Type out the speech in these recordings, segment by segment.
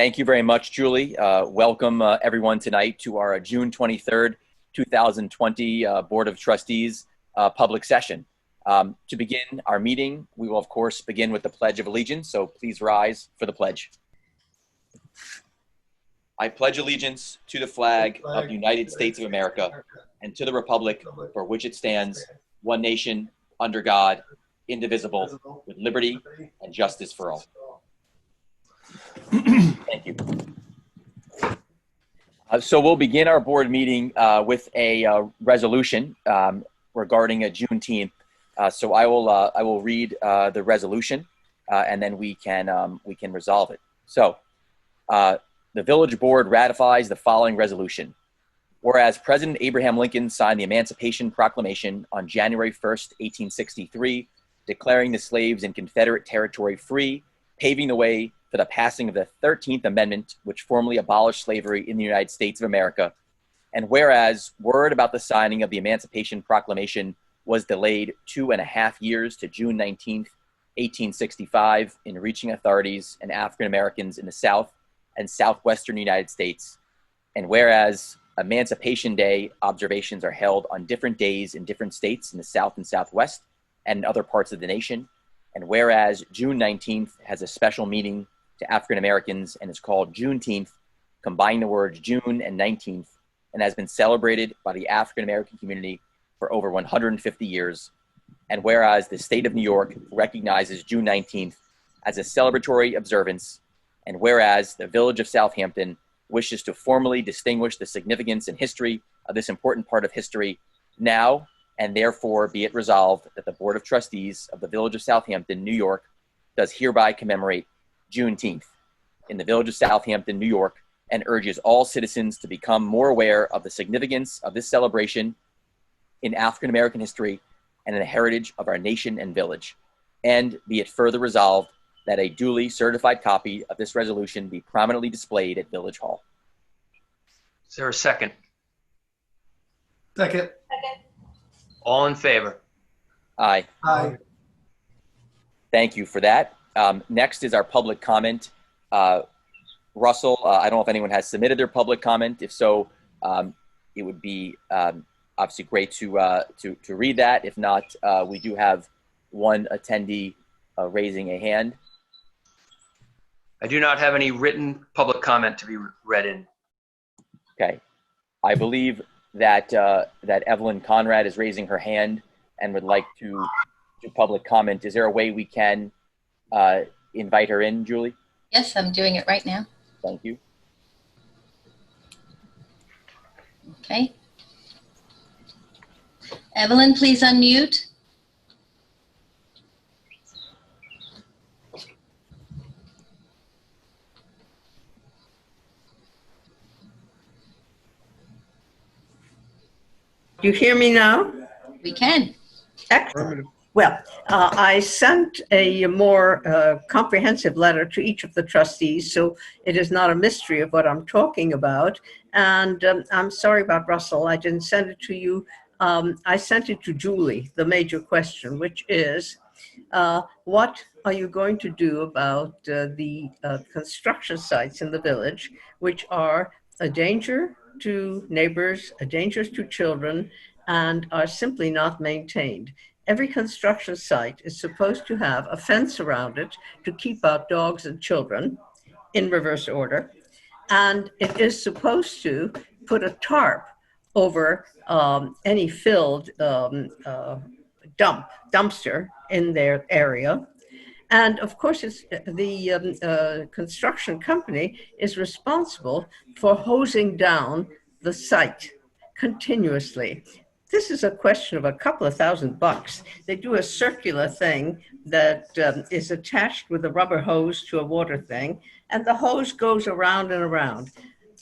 Thank you very much, Julie. Welcome everyone tonight to our June 23rd, 2020 Board of Trustees public session. To begin our meeting, we will of course begin with the Pledge of Allegiance, so please rise for the pledge. I pledge allegiance to the flag of the United States of America and to the republic for which it stands, one nation, under God, indivisible, with liberty and justice for all. Thank you. So we'll begin our board meeting with a resolution regarding Juneteenth. So I will read the resolution, and then we can resolve it. So the village board ratifies the following resolution. Whereas President Abraham Lincoln signed the Emancipation Proclamation on January 1st, 1863, declaring the slaves in Confederate territory free, paving the way for the passing of the 13th Amendment, which formally abolished slavery in the United States of America. And whereas word about the signing of the Emancipation Proclamation was delayed 2.5 years to June 19th, 1865, in reaching authorities and African Americans in the South and Southwestern United States. And whereas Emancipation Day observations are held on different days in different states in the South and Southwest and in other parts of the nation. And whereas June 19th has a special meaning to African Americans and is called Juneteenth, combining the words June and 19th, and has been celebrated by the African American community for over 150 years. And whereas the state of New York recognizes June 19th as a celebratory observance, and whereas the village of Southampton wishes to formally distinguish the significance and history of this important part of history, now and therefore be it resolved that the Board of Trustees of the Village of Southampton, New York, does hereby commemorate Juneteenth in the Village of Southampton, New York, and urges all citizens to become more aware of the significance of this celebration in African American history and in the heritage of our nation and village. And be it further resolved that a duly certified copy of this resolution be prominently displayed at Village Hall. Is there a second? Second. All in favor? Aye. Aye. Thank you for that. Next is our public comment. Russell, I don't know if anyone has submitted their public comment. If so, it would be obviously great to read that. If not, we do have one attendee raising a hand. I do not have any written public comment to be read in. Okay. I believe that that Evelyn Conrad is raising her hand and would like to do public comment. Is there a way we can invite her in, Julie? Yes, I'm doing it right now. Thank you. Okay. Evelyn, please unmute. You hear me now? We can. Excellent. Well, I sent a more comprehensive letter to each of the trustees, so it is not a mystery of what I'm talking about. And I'm sorry about Russell, I didn't send it to you. I sent it to Julie, the major question, which is, what are you going to do about the construction sites in the village, which are a danger to neighbors, a danger to children, and are simply not maintained? Every construction site is supposed to have a fence around it to keep out dogs and children in reverse order. And it is supposed to put a tarp over any filled dumpster in their area. And of course, it's the construction company is responsible for hosing down the site continuously. This is a question of a couple of $1,000. They do a circular thing that is attached with a rubber hose to a water thing, and the hose goes around and around.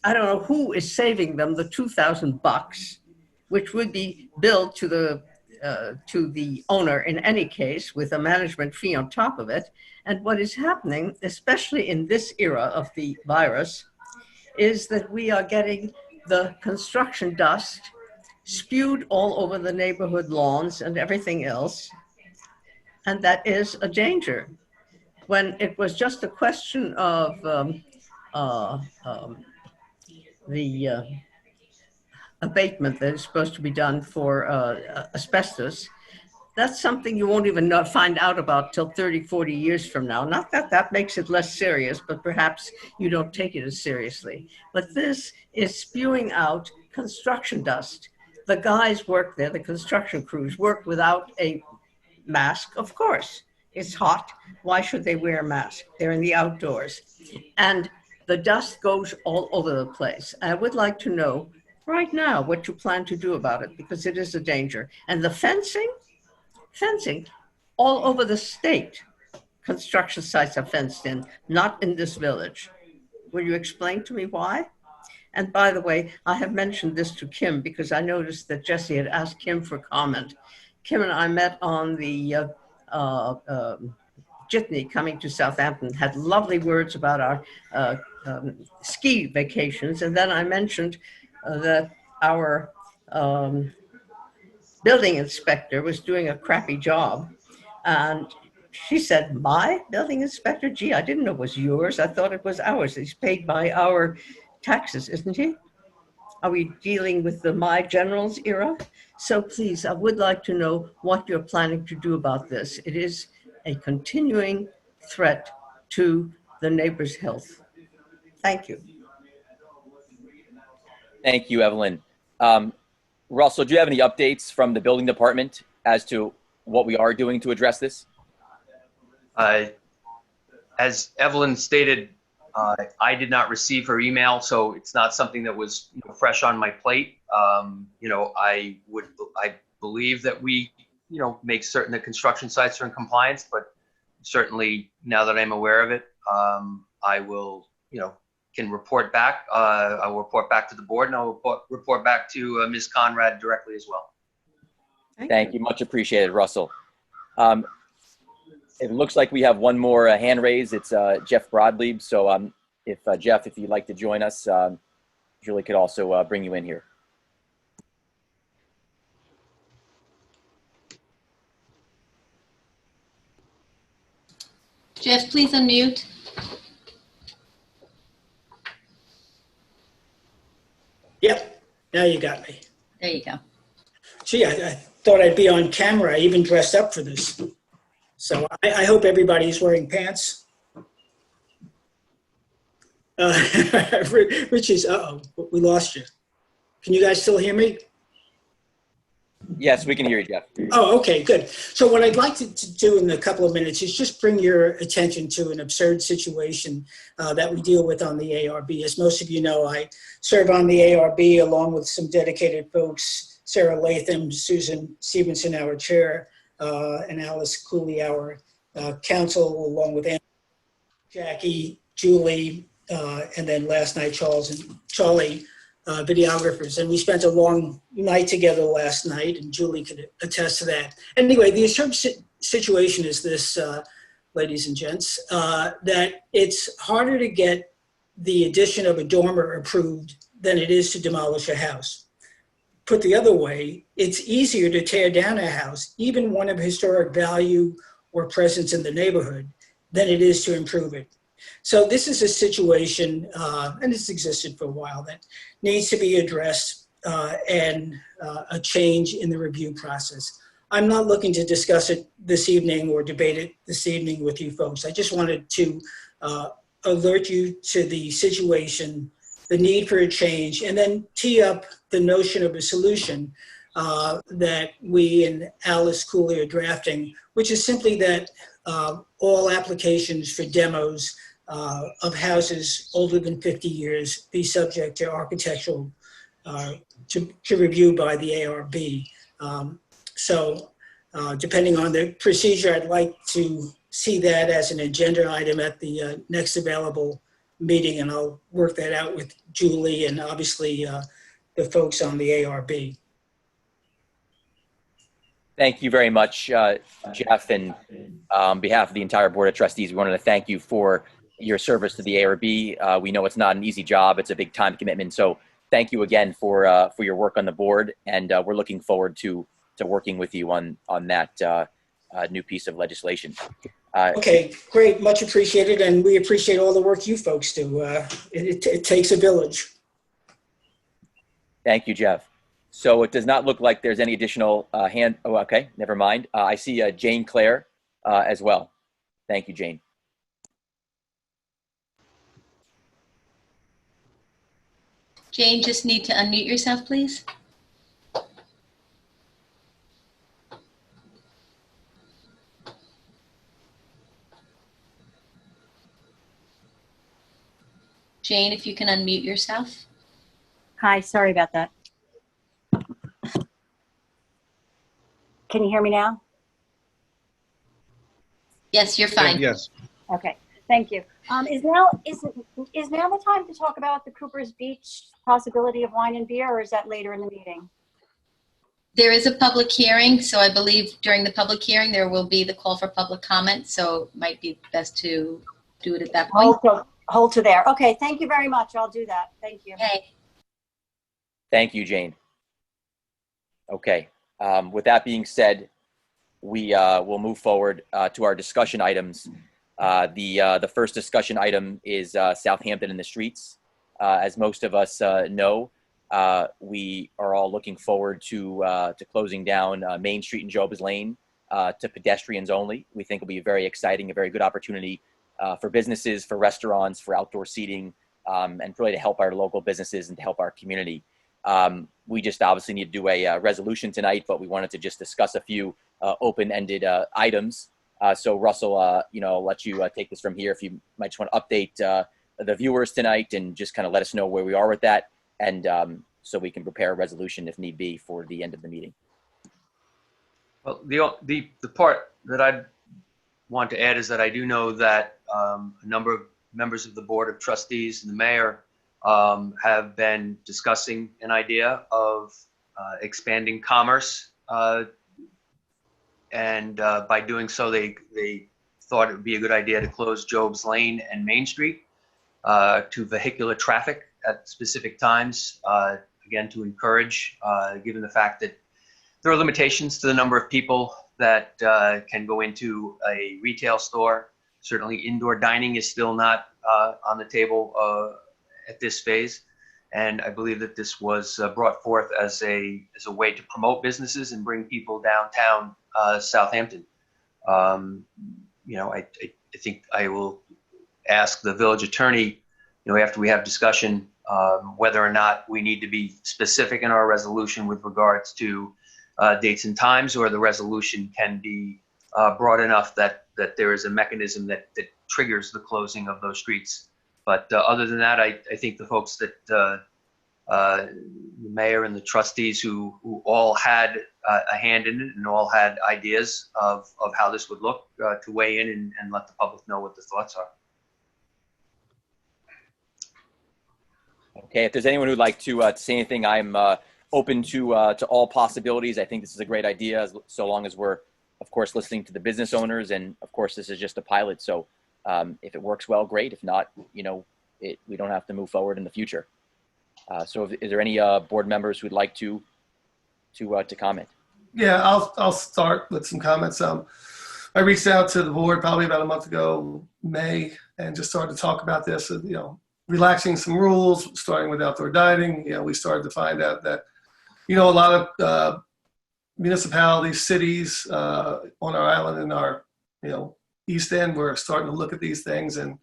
I don't know who is saving them the $2,000, which would be billed to the owner in any case with a management fee on top of it. And what is happening, especially in this era of the virus, is that we are getting the construction dust spewed all over the neighborhood lawns and everything else. And that is a danger. When it was just a question of uh, um, the abatement that is supposed to be done for asbestos, that's something you won't even find out about till 30, 40 years from now. Not that that makes it less serious, but perhaps you don't take it as seriously. But this is spewing out construction dust. The guys work there, the construction crews work without a mask, of course. It's hot. Why should they wear a mask? They're in the outdoors. And the dust goes all over the place. I would like to know right now what you plan to do about it, because it is a danger. And the fencing all over the state. Construction sites are fenced in, not in this village. Will you explain to me why? And by the way, I have mentioned this to Kim because I noticed that Jesse had asked Kim for comment. Kim and I met on the jitney coming to Southampton, had lovely words about our ski vacations. And then I mentioned that our building inspector was doing a crappy job. And she said, my building inspector? Gee, I didn't know it was yours. I thought it was ours. He's paid by our taxes, isn't he? Are we dealing with the My Generals era? So please, I would like to know what you're planning to do about this. It is a continuing threat to the neighbor's health. Thank you. Thank you, Evelyn. Russell, do you have any updates from the building department as to what we are doing to address this? As Evelyn stated, I did not receive her email, so it's not something that was fresh on my plate. I believe that we, make certain that construction sites are in compliance, but certainly now that I'm aware of it, I will, can report back. I will report back to the board, and I'll report back to Ms. Conrad directly as well. Thank you. Much appreciated, Russell. It looks like we have one more hand raised. It's Jeff Broadleib. So if Jeff, if you'd like to join us, Julie could also bring you in here. Jeff, please unmute. Yep, now you got me. There you go. Gee, I thought I'd be on camera. I even dressed up for this. So I hope everybody's wearing pants. Richie's, uh-oh, we lost you. Can you guys still hear me? Yes, we can hear you, Jeff. Oh, okay, good. So what I'd like to do in a couple of minutes is just bring your attention to an absurd situation that we deal with on the ARB. As most of you know, I serve on the ARB along with some dedicated folks, Sarah Latham, Susan Stevenson, our chair, and Alice Cooley, our counsel, along with Anne, Jackie, Julie, and then last night, Charlie, videographers. And we spent a long night together last night, and Julie could attest to that. Anyway, the absurd situation is this, ladies and gents, that it's harder to get the addition of a dormer approved than it is to demolish a house. Put the other way, it's easier to tear down a house, even one of historic value or presence in the neighborhood, than it is to improve it. So this is a situation, and it's existed for a while, that needs to be addressed and a change in the review process. I'm not looking to discuss it this evening or debate it this evening with you folks. I just wanted to alert you to the situation, the need for a change, and then tee up the notion of a solution that we and Alice Cooley are drafting, which is simply that all applications for demos of houses older than 50 years be subject to architectural to review by the ARB. So depending on the procedure, I'd like to see that as an agenda item at the next available meeting, and I'll work that out with Julie and obviously the folks on the ARB. Thank you very much, Jeff. And on behalf of the entire Board of Trustees, we wanted to thank you for your service to the ARB. We know it's not an easy job. It's a big time commitment. So thank you again for your work on the board. And we're looking forward to working with you on that new piece of legislation. Okay, great. Much appreciated. And we appreciate all the work you folks do. It takes a village. Thank you, Jeff. So it does not look like there's any additional hand. Oh, okay, never mind. I see Jane Claire as well. Thank you, Jane. Jane, just need to unmute yourself, please. Jane, if you can unmute yourself. Hi, sorry about that. Can you hear me now? Yes, you're fine. Yes. Okay, thank you. Is now the time to talk about the Cooper's Beach possibility of wine and beer, or is that later in the meeting? There is a public hearing, so I believe during the public hearing there will be the call for public comment, so it might be best to do it at that point. Hold to there. Okay, thank you very much. I'll do that. Thank you. Okay. Thank you, Jane. Okay. With that being said, we will move forward to our discussion items. The first discussion item is Southampton in the streets. As most of us know, we are all looking forward to closing down Main Street and Job's Lane to pedestrians only. We think it'll be very exciting, a very good opportunity for businesses, for restaurants, for outdoor seating, and really to help our local businesses and to help our community. We just obviously need to do a resolution tonight, but we wanted to just discuss a few open-ended items. So Russell, I'll let you take this from here if you might just want to update the viewers tonight and just kind of let us know where we are with that, and so we can prepare a resolution if need be for the end of the meeting. Well, the part that I want to add is that I do know that a number of members of the Board of Trustees and the mayor have been discussing an idea of expanding commerce, and by doing so, they thought it would be a good idea to close Job's Lane and Main Street to vehicular traffic at specific times, again, to encourage, given the fact that there are limitations to the number of people that can go into a retail store. Certainly indoor dining is still not on the table at this phase. And I believe that this was brought forth as a way to promote businesses and bring people downtown Southampton. I think I will ask the village attorney, after we have discussion, whether or not we need to be specific in our resolution with regards to dates and times, or the resolution can be broad enough that there is a mechanism that triggers the closing of those streets. But other than that, I think the folks that the mayor and the trustees who all had a hand in it and all had ideas of how this would look, to weigh in and let the public know what the thoughts are. Okay, if there's anyone who'd like to say anything, I'm open to all possibilities. I think this is a great idea, so long as we're, of course, listening to the business owners. And of course, this is just a pilot. So if it works well, great. If not, we don't have to move forward in the future. So is there any board members who'd like to comment? Yeah, I'll start with some comments. I reached out to the board probably about a month ago, May, and just started to talk about this. Relaxing some rules, starting with outdoor dining. We started to find out that, a lot of municipalities, cities on our island and our, East End were starting to look at these things, and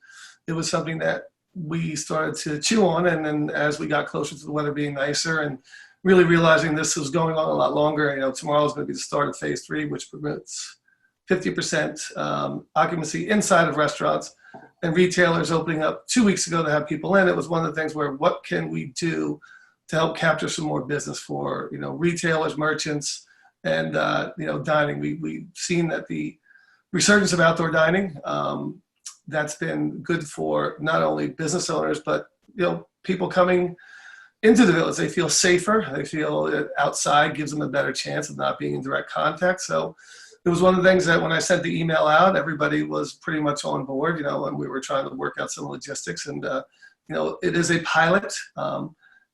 it was something that we started to chew on. And then as we got closer to the weather being nicer and really realizing this was going on a lot longer, tomorrow is going to be the start of phase 3, which permits 50% occupancy inside of restaurants, and retailers opening up 2 weeks ago to have people in. It was one of the things where, what can we do to help capture some more business for, retailers, merchants, and, dining. We've seen that the resurgence of outdoor dining, that's been good for not only business owners, but, people coming into the village. They feel safer. They feel that outside gives them a better chance of not being in direct contact. So it was one of the things that when I sent the email out, everybody was pretty much on board, and we were trying to work out some logistics. And, it is a pilot.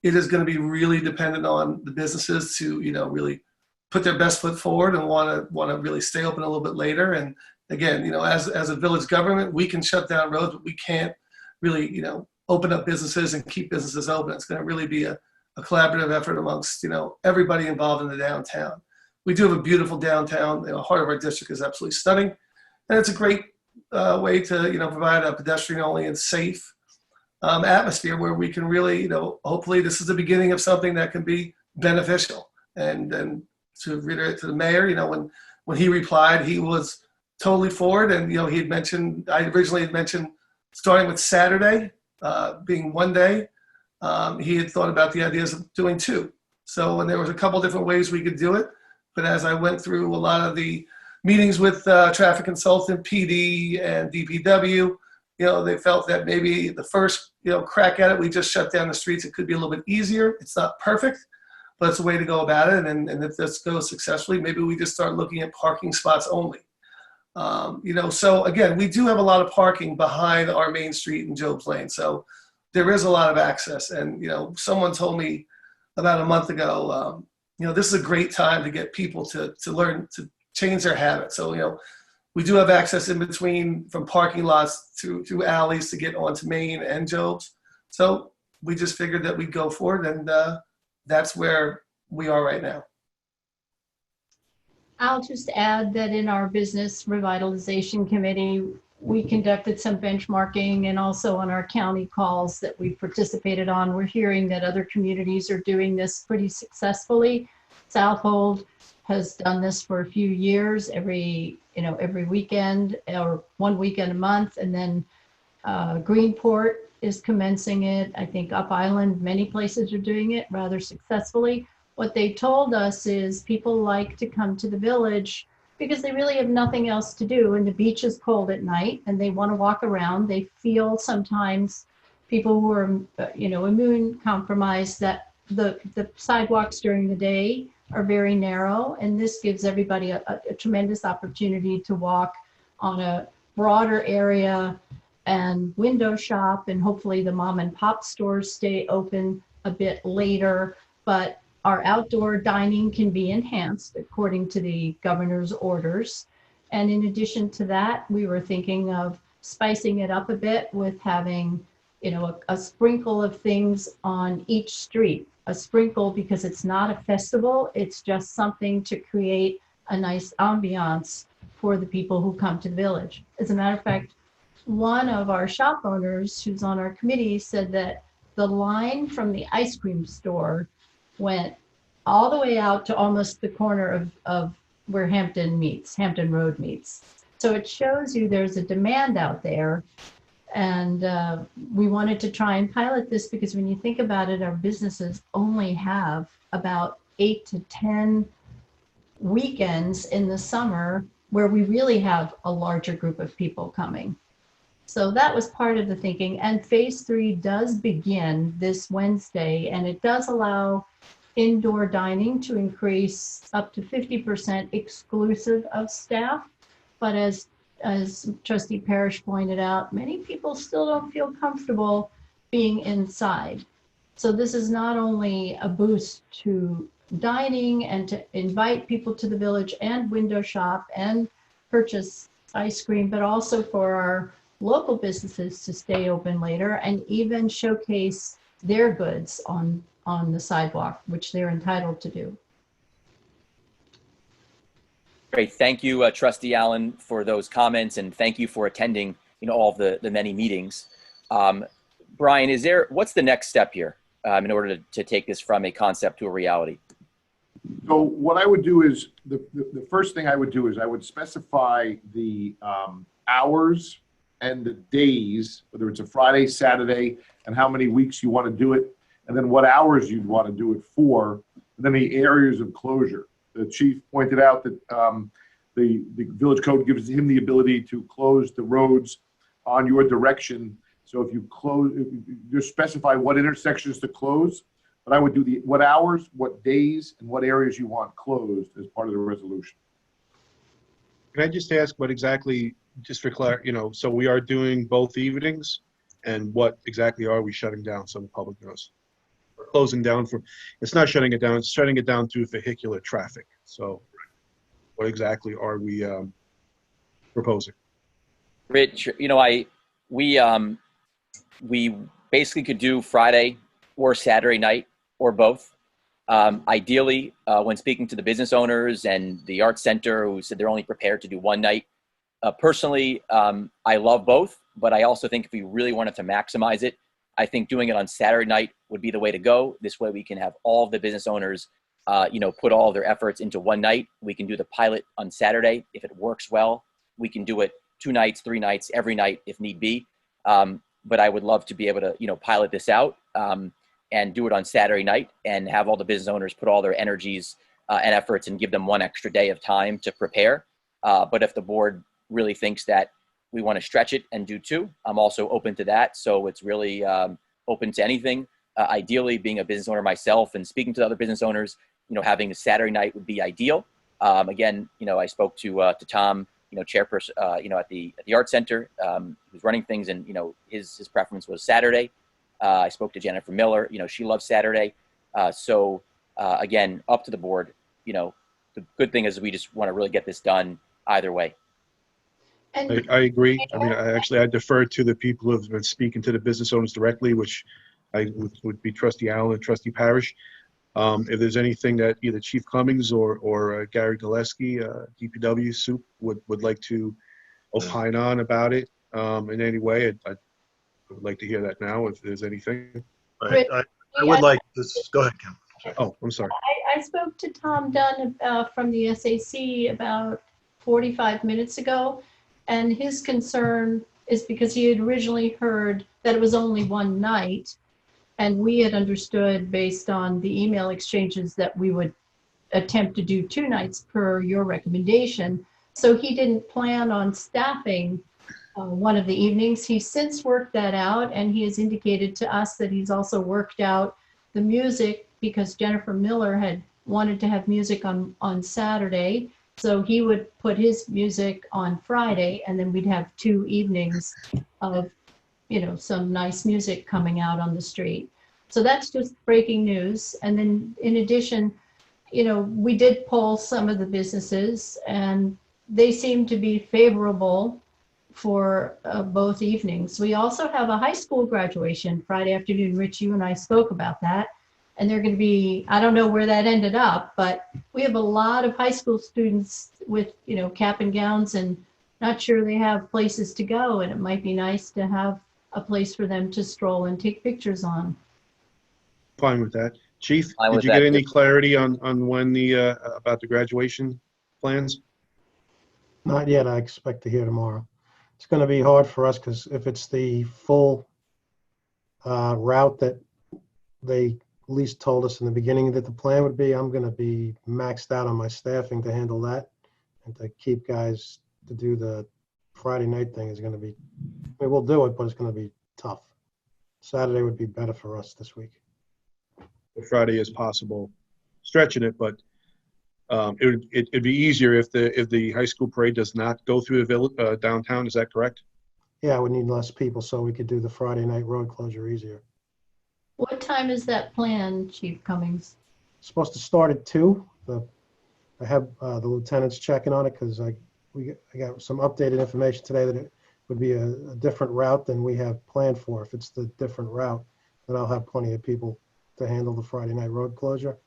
It is going to be really dependent on the businesses to, really put their best foot forward and want to really stay open a little bit later. And again, as a village government, we can shut down roads, but we can't really, open up businesses and keep businesses open. It's going to really be a collaborative effort amongst, everybody involved in the downtown. We do have a beautiful downtown. The heart of our district is absolutely stunning. And it's a great way to, provide a pedestrian-only and safe atmosphere where we can really, hopefully this is the beginning of something that can be beneficial. And to reiterate to the mayor, when he replied, he was totally for it. And, he had mentioned, I originally had mentioned starting with Saturday being one day. He had thought about the ideas of doing two. So, and there was a couple different ways we could do it. But as I went through a lot of the meetings with traffic consultant, PD, and DPW, they felt that maybe the first, crack at it, we just shut down the streets. It could be a little bit easier. It's not perfect, but it's a way to go about it. And if this goes successfully, maybe we just start looking at parking spots only. So again, we do have a lot of parking behind our main street in Job's Lane. So there is a lot of access. And, someone told me about a month ago, this is a great time to get people to learn to change their habits. So, we do have access in between from parking lots through alleys to get onto Main and Job's. So we just figured that we'd go for it, and that's where we are right now. I'll just add that in our business revitalization committee, we conducted some benchmarking, and also on our county calls that we participated on, we're hearing that other communities are doing this pretty successfully. Southold has done this for a few years, every weekend or 1 weekend a month. And then Greenport is commencing it. I think Up Island, many places are doing it rather successfully. What they told us is people like to come to the village because they really have nothing else to do, and the beach is cold at night and they want to walk around. They feel sometimes, people who are, immune compromised, that the sidewalks during the day are very narrow, and this gives everybody a tremendous opportunity to walk on a broader area and window shop, and hopefully the mom and pop stores stay open a bit later. But our outdoor dining can be enhanced according to the governor's orders. And in addition to that, we were thinking of spicing it up a bit with having, a sprinkle of things on each street. A sprinkle because it's not a festival, it's just something to create a nice ambiance for the people who come to the village. As a matter of fact, one of our shop owners who's on our committee said that the line from the ice cream store went all the way out to almost the corner of where Hampton Road meets. So it shows you there's a demand out there. And we wanted to try and pilot this because when you think about it, our businesses only have about 8 to 10 weekends in the summer where we really have a larger group of people coming. So that was part of the thinking. And phase 3 does begin this Wednesday, and it does allow indoor dining to increase up to 50% exclusive of staff. But as Trustee Parrish pointed out, many people still don't feel comfortable being inside. So this is not only a boost to dining and to invite people to the village and window shop and purchase ice cream, but also for our local businesses to stay open later and even showcase their goods on the sidewalk, which they're entitled to do. Great. Thank you, Trustee Allen, for those comments, and thank you for attending, all of the many meetings. Brian, what's the next step here in order to take this from a concept to a reality? So what I would do is, the first thing I would do is I would specify the hours and the days, whether it's a Friday, Saturday, and how many weeks you want to do it, and then what hours you'd want to do it for, and then the areas of closure. The chief pointed out that the village code gives him the ability to close the roads on your direction. So if you just specify what intersections to close, but I would do what hours, what days, and what areas you want closed as part of the resolution. Can I just ask what exactly, just for clarity, so we are doing both evenings, and what exactly are we shutting down so the public knows? Closing down it's not shutting it down, it's shutting it down through vehicular traffic. So what exactly are we proposing? Rich, we basically could do Friday or Saturday night or both. Ideally, when speaking to the business owners and the art center who said they're only prepared to do one night, personally, I love both, but I also think if we really wanted to maximize it, I think doing it on Saturday night would be the way to go. This way we can have all of the business owners, put all of their efforts into one night. We can do the pilot on Saturday. If it works well, we can do it 2 nights, 3 nights, every night if need be. But I would love to be able to, pilot this out and do it on Saturday night and have all the business owners put all their energies and efforts and give them 1 extra day of time to prepare. But if the board really thinks that we want to stretch it and do 2, I'm also open to that. So it's really open to anything. Ideally, being a business owner myself and speaking to other business owners, having a Saturday night would be ideal. Again, I spoke to Tom, chairperson, at the Art Center, who's running things, and his preference was Saturday. I spoke to Jennifer Miller. She loves Saturday. So again, up to the board. The good thing is we just want to really get this done either way. And I agree. I mean, I defer to the people who have been speaking to the business owners directly, which would be Trustee Allen and Trustee Parrish. If there's anything that either Chief Cummings or Gary Gillespie, DPW Soup, would like to opine on about it in any way, I would like to hear that now if there's anything. I would like this. Go ahead, Kim. Oh, I'm sorry. I spoke to Tom Dunn from the SAC about 45 minutes ago, and his concern is because he had originally heard that it was only one night, and we had understood based on the email exchanges that we would attempt to do 2 nights per your recommendation. So he didn't plan on staffing one of the evenings. He's since worked that out, and he has indicated to us that he's also worked out the music because Jennifer Miller had wanted to have music on Saturday. So he would put his music on Friday, and then we'd have 2 evenings of, some nice music coming out on the street. So that's just breaking news. And then in addition, we did poll some of the businesses, and they seem to be favorable for both evenings. We also have a high school graduation Friday afternoon. Rich, you and I spoke about that. And they're going to be, I don't know where that ended up, but we have a lot of high school students with, cap and gowns, and not sure they have places to go. And it might be nice to have a place for them to stroll and take pictures on. Fine with that. Chief, Fine did with you that, get any too. clarity on when about the graduation plans? Not yet. I expect to hear tomorrow. It's going to be hard for us because if it's the full route that they at least told us in the beginning that the plan would be, I'm going to be maxed out on my staffing to handle that, and to keep guys to do the Friday night thing is going to be, we'll do it, but it's going to be tough. Saturday would be better for us this week. Friday is possible, stretching it, but it'd be easier if the high school parade does not go through the village downtown. Is that correct? Yeah, we need less people so we could do the Friday night road closure easier. What time is that planned, Chief Cummings? It's supposed to start at 2. I have the lieutenants checking on it because I got some updated information today that it would be a different route than we have planned for. If it's the different route, then I'll have plenty of people to handle the Friday night road closure.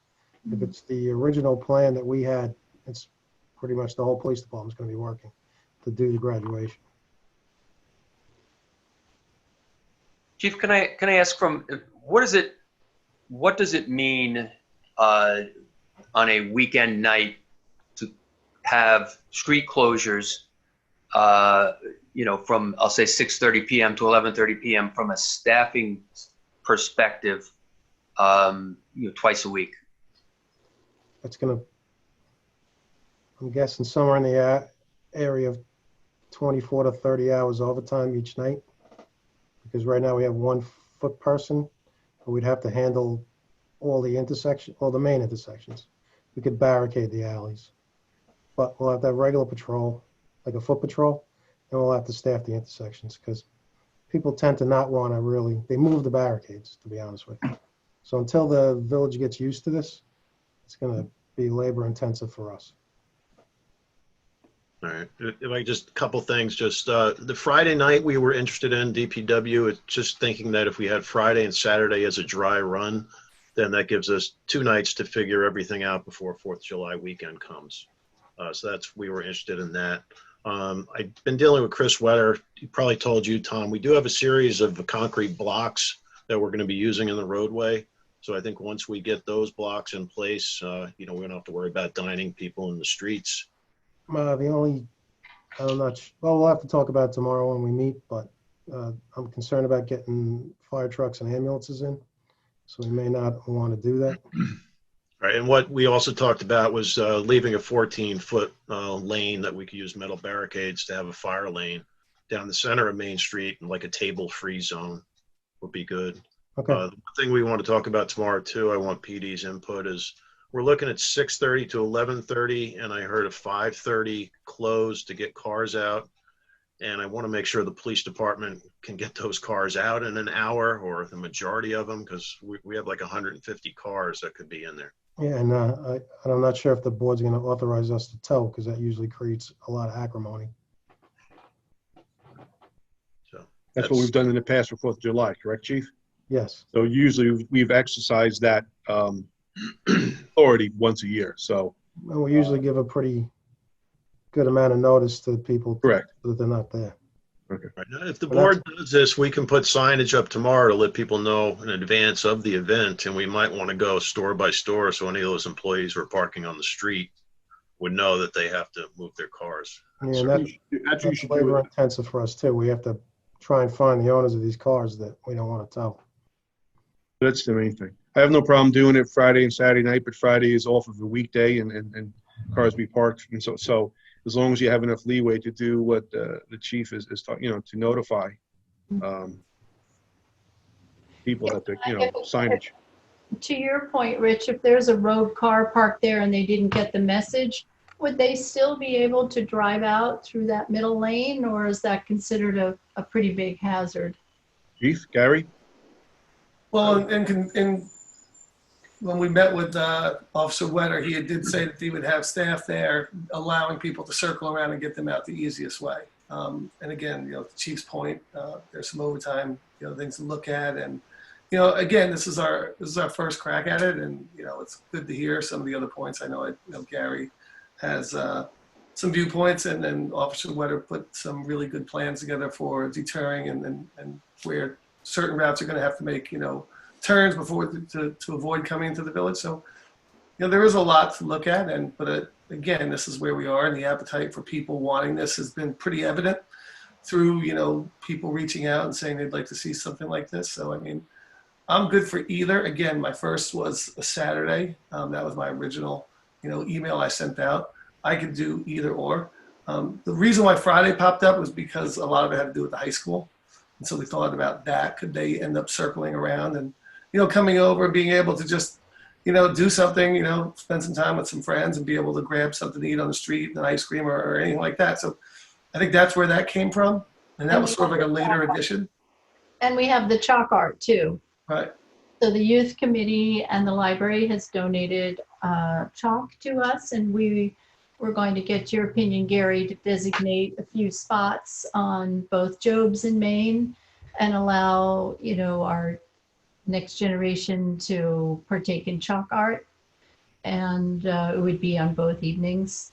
If it's the original plan that we had, it's pretty much the whole police department's going to be working to do the graduation. Chief, can I ask what does it mean on a weekend night to have street closures, from, I'll say 6:30 p.m. to 11:30 p.m. from a staffing perspective, twice a week? That's going to, I'm guessing somewhere in the area of 24 to 30 hours overtime each night. Because right now we have 1 foot person, but we'd have to handle all the main intersections. We could barricade the alleys, but we'll have that regular patrol, like a foot patrol, and we'll have to staff the intersections because people tend to not want to they move the barricades, to be honest with you. So until the village gets used to this, it's going to be labor intensive for us. All right. If I just a couple things, just the Friday night we were interested in DPW. It's just thinking that if we had Friday and Saturday as a dry run, then that gives us 2 nights to figure everything out before 4th of July weekend comes. So we were interested in that. I've been dealing with Chris Wetter. He probably told you, Tom, we do have a series of concrete blocks that we're going to be using in the roadway. So I think once we get those blocks in place, we don't have to worry about dining people in the streets. I'm not, well, we'll have to talk about it tomorrow when we meet, but I'm concerned about getting fire trucks and ambulances in. So we may not want to do that. Right, and what we also talked about was leaving a 14-foot lane that we could use metal barricades to have a fire lane down the center of Main Street, and like a table-free zone would be good. Okay. The one thing we want to talk about tomorrow too, I want PD's input, is we're looking at 6:30 to 11:30, and I heard a 5:30 close to get cars out. And I want to make sure the police department can get those cars out in an hour, or the majority of them, because we have like 150 cars that could be in there. Yeah, and I'm not sure if the board's going to authorize us to tow, because that usually creates a lot of acrimony. So That's what we've done in the past for 4th of July, correct, Chief? Yes. So usually we've exercised that authority once a year. So And we usually give a pretty good amount of notice to people. correct. So that they're not there. Okay. Right. Now, if the board does this, we can put signage up tomorrow to let people know in advance of the event, and we might want to go store by store so any of those employees who are parking on the street would know that they have to move their cars. Yeah, and that's labor intensive for us too. We have to try and find the owners of these cars that we don't want to tow. That's the main thing. I have no problem doing it Friday and Saturday night, but Friday is off of a weekday and cars be parked. And so as long as you have enough leeway to do what the chief is to notify people that the signage. To your point, Rich, if there's a rogue car parked there and they didn't get the message, would they still be able to drive out through that middle lane, or is that considered a pretty big hazard? Chief, Gary? Well, when we met with Officer Wetter, he did say that he would have staff there allowing people to circle around and get them out the easiest way. And again, the chief's point, there's some overtime, things to look at. And, again, this is our first crack at it. And, it's good to hear some of the other points. I know Gary has some viewpoints, and then Officer Wetter put some really good plans together for deterring and where certain routes are going to have to make, turns before to avoid coming into the village. So, there is a lot to look at, but again, this is where we are, and the appetite for people wanting this has been pretty evident through, people reaching out and saying they'd like to see something like this. So, I mean, I'm good for either. Again, my first was a Saturday. That was my original, email I sent out. I could do either or. The reason why Friday popped up was because a lot of it had to do with the high school. And so we thought about that. Could they end up circling around and, coming over and being able to just, do something, spend some time with some friends and be able to grab something to eat on the street, an ice cream or anything like that. So I think that's where that came from. And that was sort of like a later addition. And we have the chalk art too. Right. So the youth committee and the library has donated chalk to us, and we're going to get your opinion, Gary, to designate a few spots on both Jobs and Main and allow, our next generation to partake in chalk art. And it would be on both evenings.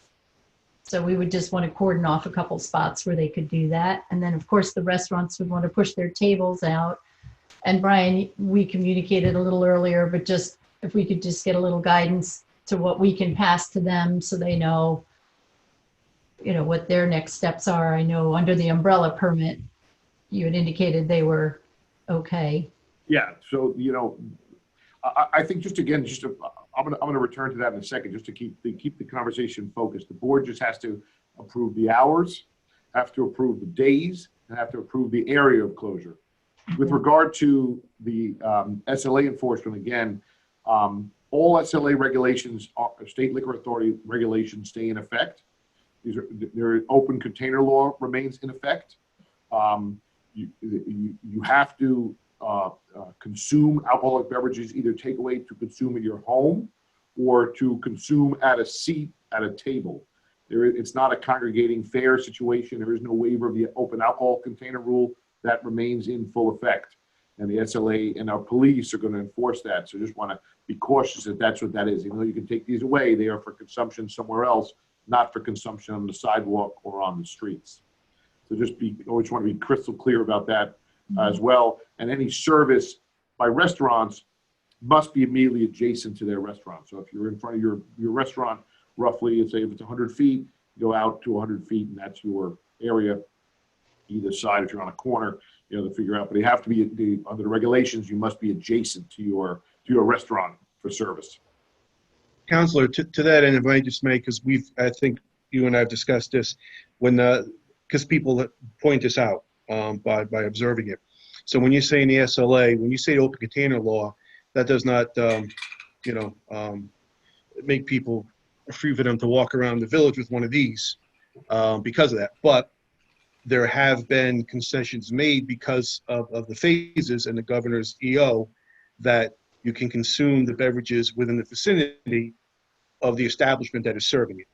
So we would just want to cordon off a couple spots where they could do that. And then, of course, the restaurants would want to push their tables out. And Brian, we communicated a little earlier, but just if we could just get a little guidance to what we can pass to them so they know, what their next steps are. I know under the umbrella permit, you had indicated they were okay. Yeah, so, I think I'm going to return to that in a second, just to keep the conversation focused. The board just has to approve the hours, have to approve the days, and have to approve the area of closure. With regard to the SLA enforcement, again, all SLA regulations, state liquor authority regulations stay in effect. Their open container law remains in effect. You have to consume alcoholic beverages, either takeaway to consume at your home or to consume at a seat at a table. It's not a congregating fair situation. There is no waiver of the open alcohol container rule. That remains in full effect. And the SLA and our police are going to enforce that. So just want to be cautious that that's what that is. Even though you can take these away, they are for consumption somewhere else, not for consumption on the sidewalk or on the streets. So always want to be crystal clear about that as well. And any service by restaurants must be immediately adjacent to their restaurant. So if you're in front of your restaurant, roughly, say if it's 100 feet, go out to 100 feet, and that's your area. Either side, if you're on a corner, to figure out. But you have to be under the regulations. You must be adjacent to your restaurant for service. Counselor, to that end, if I just may, because I think you and I have discussed this because people point this out by observing it. So when you say in the SLA, when you say open container law, that does not, make people free for them to walk around the village with one of these because of that. But there have been concessions made because of the phases and the governor's EO that you can consume the beverages within the vicinity of the establishment that is serving it.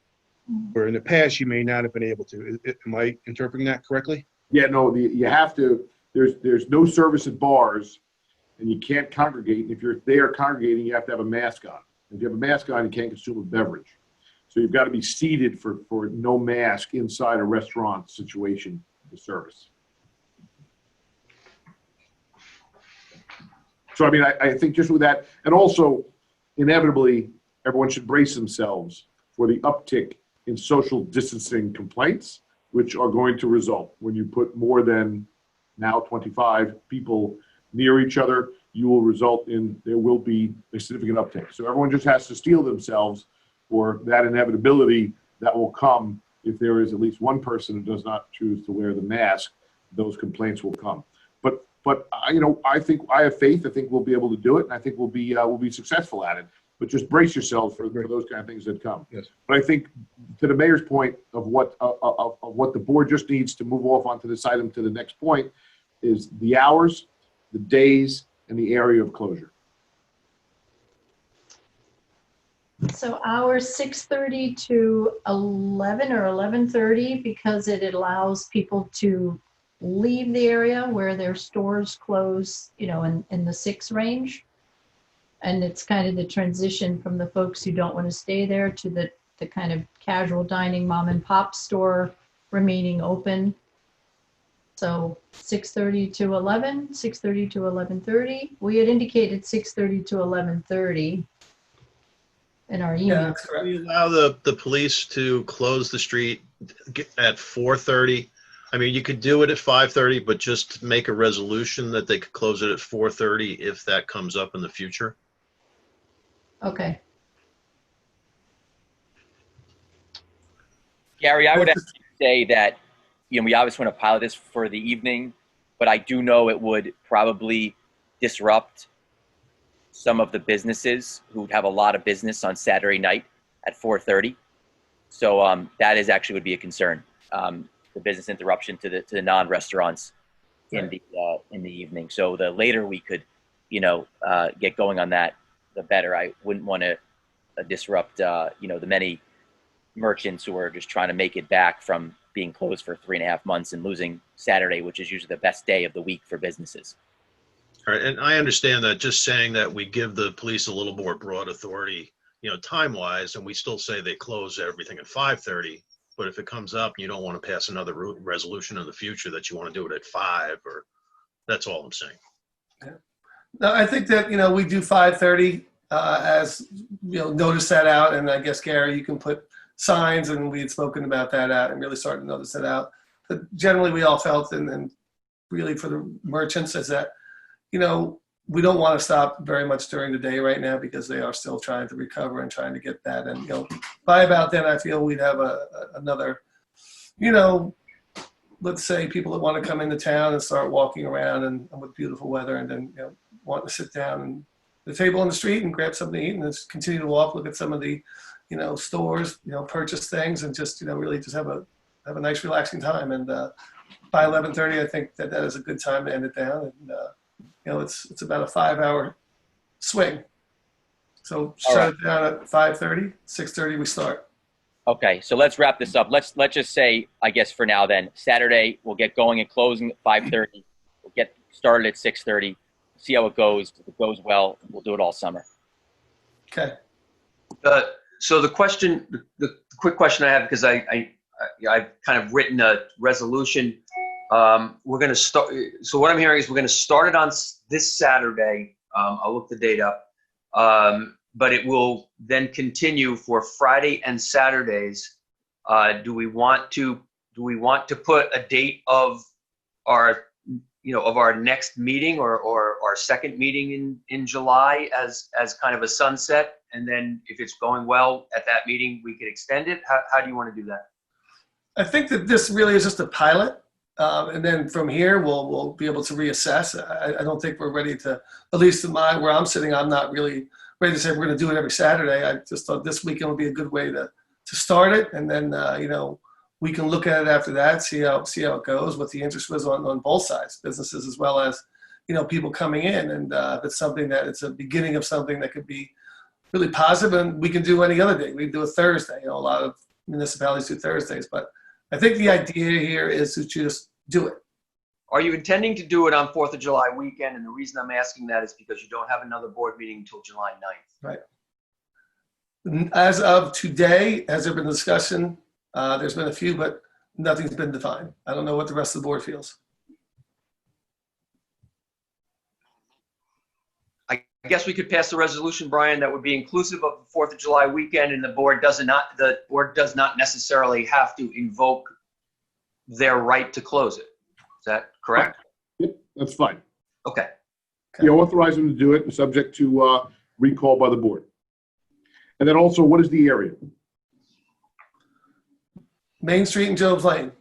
Where in the past, you may not have been able to. Am I interpreting that correctly? Yeah, no, you have to, there's no service at bars, and you can't congregate. And if you're there congregating, you have to have a mask on. If you have a mask on, you can't consume a beverage. So you've got to be seated for no mask inside a restaurant situation for service. So, I mean, I think just with that, and also inevitably, everyone should brace themselves for the uptick in social distancing complaints, which are going to result when you put more than now 25 people near each other. You will result in, there will be a significant uptick. So everyone just has to steel themselves for that inevitability that will come if there is at least one person who does not choose to wear the mask. Those complaints will come. But I think I have faith. I think we'll be able to do it, and I think we'll be successful at it. But just brace yourselves for those kind of things that come. Yes. But I think to the mayor's point of what the board just needs to move off onto this item to the next point is the hours, the days, and the area of closure. So hours 6:30 to 11 or 11:30 because it allows people to leave the area where their stores close, in the 6 range. And it's kind of the transition from the folks who don't want to stay there to the kind of casual dining mom and pop store remaining open. So 6:30 to 11, 6:30 to 11:30. We had indicated 6:30 to 11:30 in our email. Yeah, that's correct. We allow the police to close the street at 4:30. I mean, you could do it at 5:30, but just make a resolution that they could close it at 4:30 if that comes up in the future. Okay. Gary, I would actually say that, we obviously want to pilot this for the evening, but I do know it would probably disrupt some of the businesses who have a lot of business on Saturday night at 4:30. So that would be a concern. The business interruption to the non-restaurants in the evening. So the later we could, get going on that, the better. I wouldn't want to disrupt, the many merchants who are just trying to make it back from being closed for 3.5 months and losing Saturday, which is usually the best day of the week for businesses. All right, and I understand that. Just saying that we give the police a little more broad authority, time-wise, and we still say they close everything at 5:30. But if it comes up, you don't want to pass another resolution in the future that you want to do it at 5, or that's all I'm saying. Yeah. No, I think that, we do 5:30 as, notice that out. And I guess, Gary, you can put signs, and we had spoken about that out and really started to notice that out. But generally, we all felt, and really for the merchants, is that, we don't want to stop very much during the day right now because they are still trying to recover and trying to get that. And, by about then, I feel we'd have another, let's say people that want to come into town and start walking around and with beautiful weather, and then, want to sit down and the table on the street and grab something to eat and just continue to walk, look at some of the, stores, purchase things, and just, really just have a nice relaxing time. And by 11:30, I think that is a good time to end it down. And, it's about a 5-hour swing. So shut it down at 5:30, 6:30 we start. Okay, so let's wrap this up. Let's just say, I guess for now then, Saturday we'll get going and closing at 5:30. We'll get started at 6:30. See how it goes. If it goes well, we'll do it all summer. Okay. So the quick question I have, because I've kind of written a resolution. We're going to start. So what I'm hearing is we're going to start it on this Saturday. I'll look the date up. But it will then continue for Friday and Saturdays. Do we want to put a date of our next meeting or our second meeting in July as kind of a sunset? And then if it's going well at that meeting, we could extend it. How do you want to do that? I think that this really is just a pilot. And then from here, we'll be able to reassess. I don't think we're ready to, at least in where I'm sitting, I'm not really ready to say we're going to do it every Saturday. I just thought this weekend would be a good way to start it. And then, we can look at it after that, see how it goes, what the interest was on both sides, businesses as well as, people coming in. And if it's something that it's a beginning of something that could be really positive, and we can do any other day. We can do a Thursday. A lot of municipalities do Thursdays, but I think the idea here is to just do it. Are you intending to do it on 4th of July weekend? And the reason I'm asking that is because you don't have another board meeting until July 9th. Right. As of today, has there been discussion? There's been a few, but nothing's been defined. I don't know what the rest of the board feels. I guess we could pass the resolution, Brian, that would be inclusive of the 4th of July weekend, and the board does not necessarily have to invoke their right to close it. Is that correct? Yep, that's fine. Okay. You authorize them to do it, subject to recall by the board. And then also, what is the area? Main Street and Job's Lane.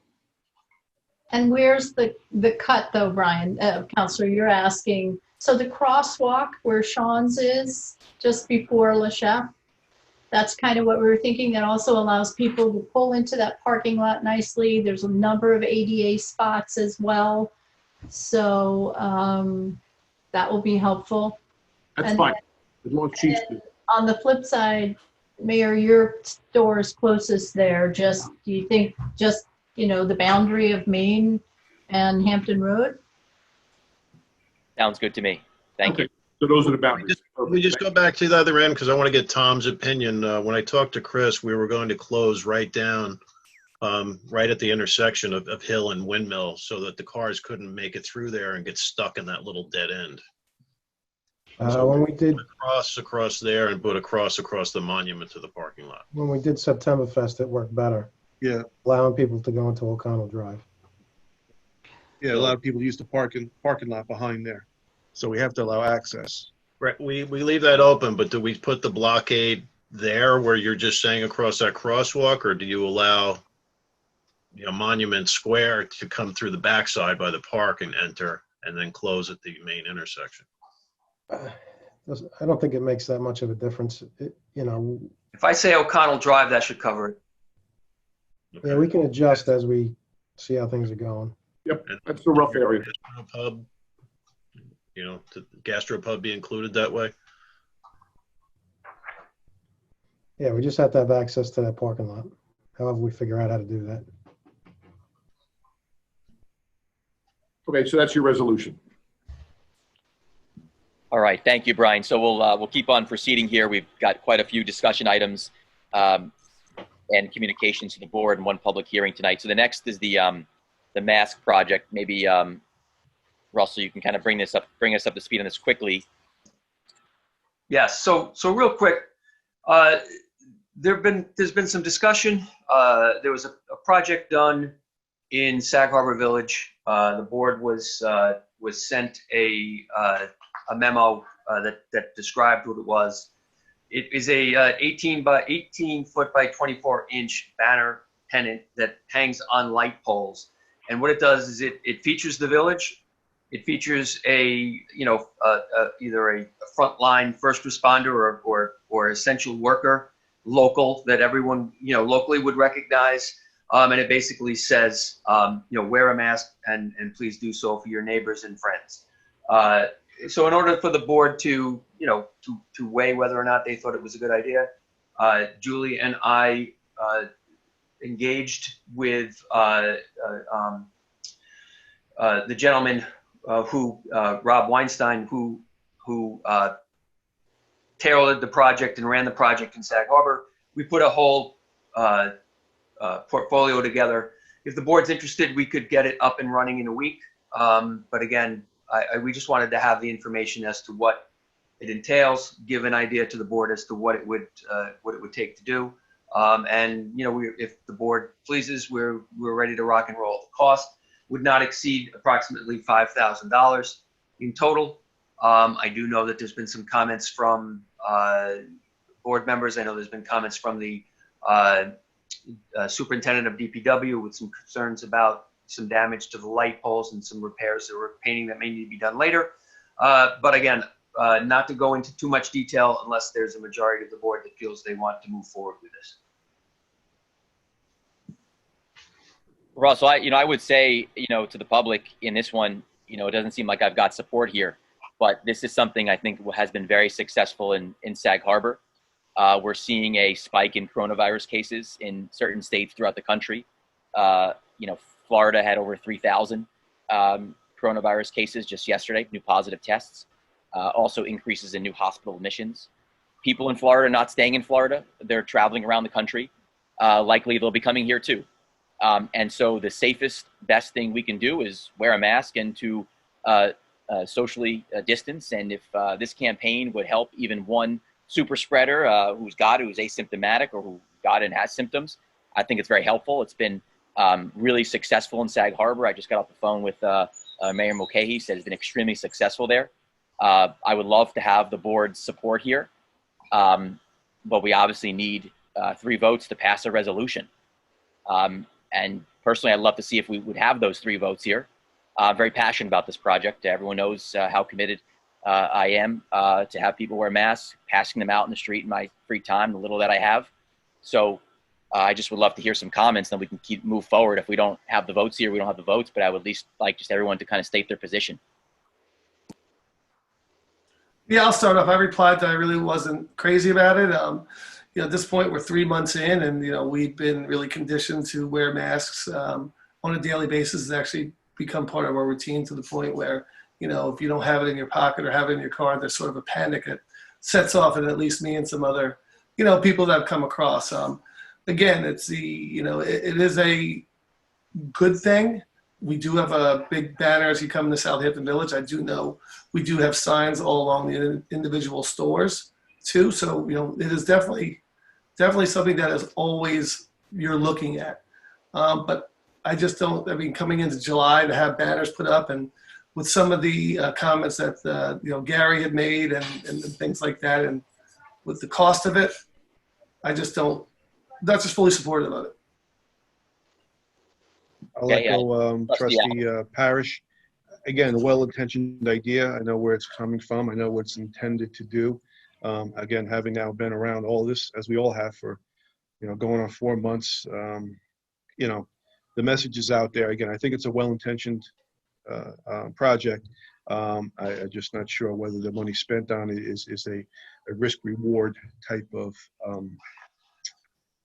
And where's the cut though, Brian? Counselor, you're asking, so the crosswalk where Sean's is just before Le Chef, that's kind of what we were thinking. That also allows people to pull into that parking lot nicely. There's a number of ADA spots as well. So that will be helpful. That's And fine. As long as Chief's do. on the flip side, Mayor, your store is closest there. Do you think the boundary of Main and Hampton Road? Sounds good to me. Thank you. So those are the boundaries. We just go back to the other end because I want to get Tom's opinion. When I talked to Chris, we were going to close right down, right at the intersection of Hill and Windmill so that the cars couldn't make it through there and get stuck in that little dead end. When we did Across there and put across the monument to the parking lot. when we did Septemberfest, it worked better, Yeah, allowing people to go into O'Connell Drive. yeah. A lot of people use the parking lot behind there, so we have to allow access. Right. We leave that open, but do we put the blockade there where you're just saying across that crosswalk, or do you allow Monument Square to come through the backside by the park and enter and then close at the main intersection? I don't think it makes that much of a difference. If I say O'Connell Drive, that should cover it. Okay. Yeah, we can adjust as we see how things are going. Yep, that's the rough area. Gastropub, to Gastropub be included that way? Yeah, we just have to have access to that parking lot. However, we figure out how to do that. Okay, so that's your resolution. All right, thank you, Brian. So we'll keep on proceeding here. We've got quite a few discussion items and communications to the board and one public hearing tonight. So the next is the mask project. Maybe Russell, you can kind of bring us up to speed on this quickly. Yes. So real quick, there's been some discussion. There was a project done in Sag Harbor Village. The board was sent a memo that described what it was. It is a 18 foot by 24 inch banner pennant that hangs on light poles. And what it does is it features the village. It features either a frontline first responder or essential worker, local, that everyone locally would recognize. And it basically says, wear a mask and please do so for your neighbors and friends. So in order for the board to weigh whether or not they thought it was a good idea, Julie and I engaged with the gentleman who Rob Weinstein, who tailored the project and ran the project in Sag Harbor. We put a whole portfolio together. If the board's interested, we could get it up and running in a week. But again, we just wanted to have the information as to what it entails, give an idea to the board as to what it would take to do. And if the board pleases, we're ready to rock and roll. The cost would not exceed approximately $5,000 in total. I do know that there's been some comments from board members. I know there's been comments from the superintendent of DPW with some concerns about some damage to the light poles and some repairs or painting that may need to be done later. But again, not to go into too much detail unless there's a majority of the board that feels they want to move forward with this. Russell, I would say, to the public in this one, it doesn't seem like I've got support here, but this is something I think has been very successful in Sag Harbor. We're seeing a spike in coronavirus cases in certain states throughout the country. Florida had over 3,000 coronavirus cases just yesterday, new positive tests. Also increases in new hospital admissions. People in Florida are not staying in Florida. They're traveling around the country. Likely they'll be coming here too. And so the safest, best thing we can do is wear a mask and to socially distance. And if this campaign would help even one super spreader who's asymptomatic or who got and has symptoms, I think it's very helpful. It's been really successful in Sag Harbor. I just got off the phone with Mayor Mulcahy, said it's been extremely successful there. I would love to have the board's support here, but we obviously need 3 votes to pass a resolution. And personally, I'd love to see if we would have those 3 votes here. I'm very passionate about this project. Everyone knows how committed I am to have people wear masks, passing them out in the street in my free time, the little that I have. So I just would love to hear some comments, then we can move forward. If we don't have the votes here, we don't have the votes, but I would at least like just everyone to kind of state their position. Yeah, I'll start off. I replied that I really wasn't crazy about it. At this point, we're 3 months in, and we've been really conditioned to wear masks on a daily basis. It's actually become part of our routine to the point where, if you don't have it in your pocket or have it in your car, there's sort of a panic that sets off, and at least me and some other, people that I've come across. Again, it's it is a good thing. We do have a big banner as you come to Southampton Village. I do know we do have signs all along the individual stores too. So, it is definitely something that is always you're looking at. But I just don't, coming into July to have banners put up and with some of the comments that, Gary had made and things like that, and with the cost of it, not just fully supportive of it. I'll echo Trustee Parrish. Again, a well-intentioned idea. I know where it's coming from. I know what it's intended to do. Again, having now been around all this, as we all have for, going on 4 months, the message is out there. Again, I think it's a well-intentioned project. I'm just not sure whether the money spent on it is a risk-reward type of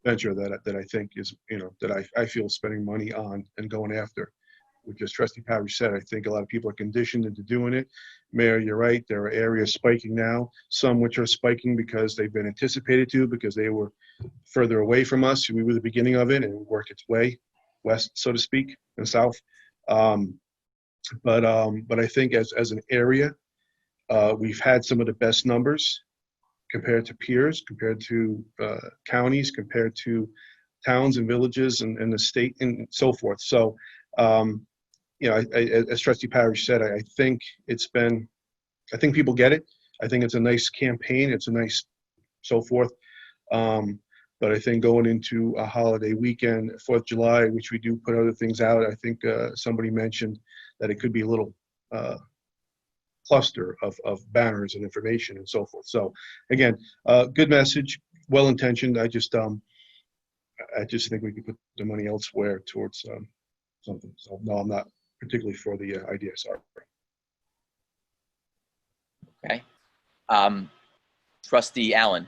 venture that I think is, that I feel spending money on and going after. Which, as Trustee Parrish said, I think a lot of people are conditioned into doing it. Mayor, you're right. There are areas spiking now, some which are spiking because they've been anticipated to, because they were further away from us. We were the beginning of it, and it worked its way west, so to speak, and south. But I think as an area, we've had some of the best numbers compared to peers, compared to counties, compared to towns and villages and the state and so forth. So, as Trustee Parrish said, I think I think people get it. I think it's a nice campaign. It's a nice so forth. But I think going into a holiday weekend, 4th of July, which we do put other things out, I think somebody mentioned that it could be a little cluster of banners and information and so forth. So again, good message, well-intentioned. I just think we could put the money elsewhere towards something. So no, I'm not particularly for the idea. Sorry. Okay. Trustee Allen.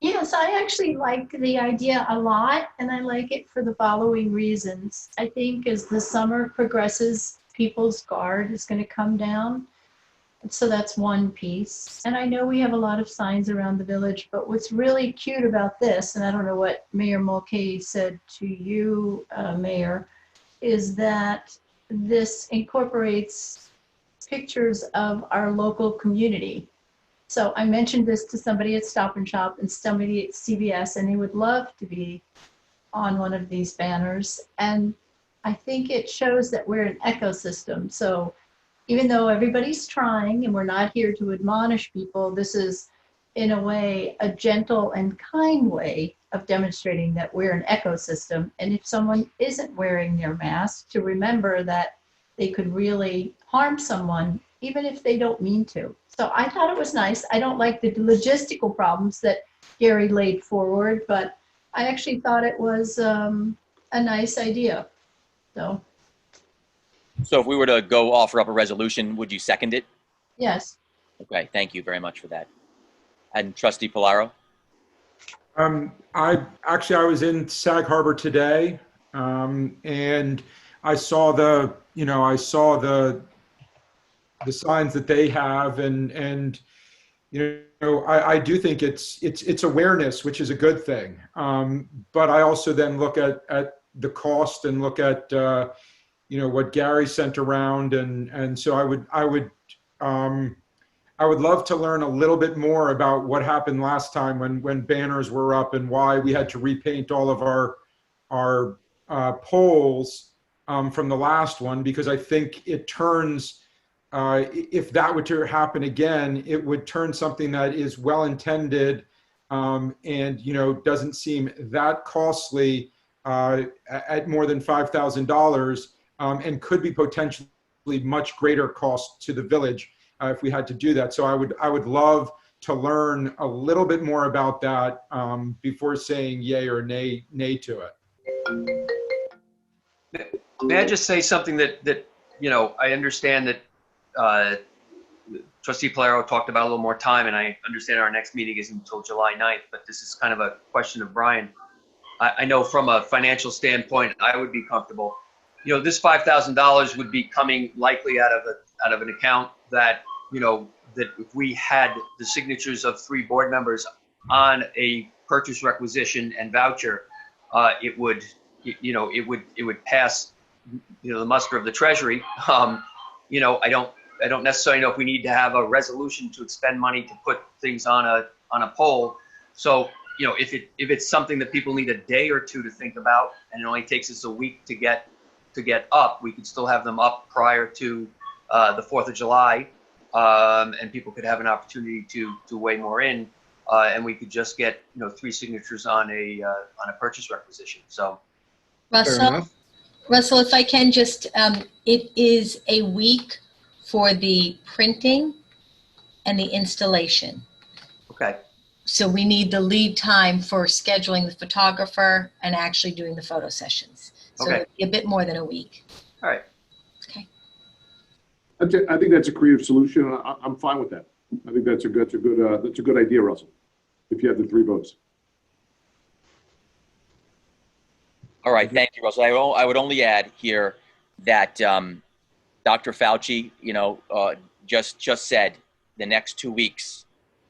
Yes, I actually like the idea a lot, and I like it for the following reasons. I think as the summer progresses, people's guard is going to come down. So that's one piece. And I know we have a lot of signs around the village, but what's really cute about this, and I don't know what Mayor Mulcahy said to you, Mayor, is that this incorporates pictures of our local community. So I mentioned this to somebody at Stop and Shop and somebody at CVS, and they would love to be on one of these banners. And I think it shows that we're an ecosystem. So even though everybody's trying and we're not here to admonish people, this is in a way a gentle and kind way of demonstrating that we're an ecosystem. And if someone isn't wearing their mask, to remember that they could really harm someone, even if they don't mean to. So I thought it was nice. I don't like the logistical problems that Gary laid forward, but I actually thought it was a nice idea. So, if we were to go offer up a resolution, would you second it? yes. Okay, thank you very much for that. And Trustee Polaro? I was in Sag Harbor today, and I saw the signs that they have, and I do think it's awareness, which is a good thing. But I also then look at the cost and look at what Gary sent around, and so I would love to learn a little bit more about what happened last time when banners were up and why we had to repaint all of our poles from the last one, because I think it turns, if that were to happen again, it would turn something that is well intended and doesn't seem that costly at more than $5,000 and could be potentially much greater cost to the village if we had to do that. So I would love to learn a little bit more about that before saying yay or nay to it. May I just say something that I understand that Trustee Polaro talked about a little more time, and I understand our next meeting isn't until July 9th, but this is kind of a question of Brian. I know from a financial standpoint, I would be comfortable. This $5,000 would be coming likely out of an account that that if we had the signatures of 3 board members on a purchase requisition and voucher, it would pass the muster of the Treasury. I don't necessarily know if we need to have a resolution to expend money to put things on a poll. So if it's something that people need a day or two to think about, and it only takes us a week to get up, we could still have them up prior to the 4th of July, and people could have an opportunity to weigh more in, and we could just get 3 signatures on a purchase requisition. So, Russell, if I can just, it is a week for the printing and the installation. Okay. So we need the lead time for scheduling the photographer and actually doing the photo sessions. So Okay. it'll be a bit more than a week. All right. Okay. I think that's a creative solution. I'm fine with that. I think that's a good idea, Russell. If you have the 3 votes. All right, thank you, Russell. I would only add here that Dr. Fauci, just said the next 2 weeks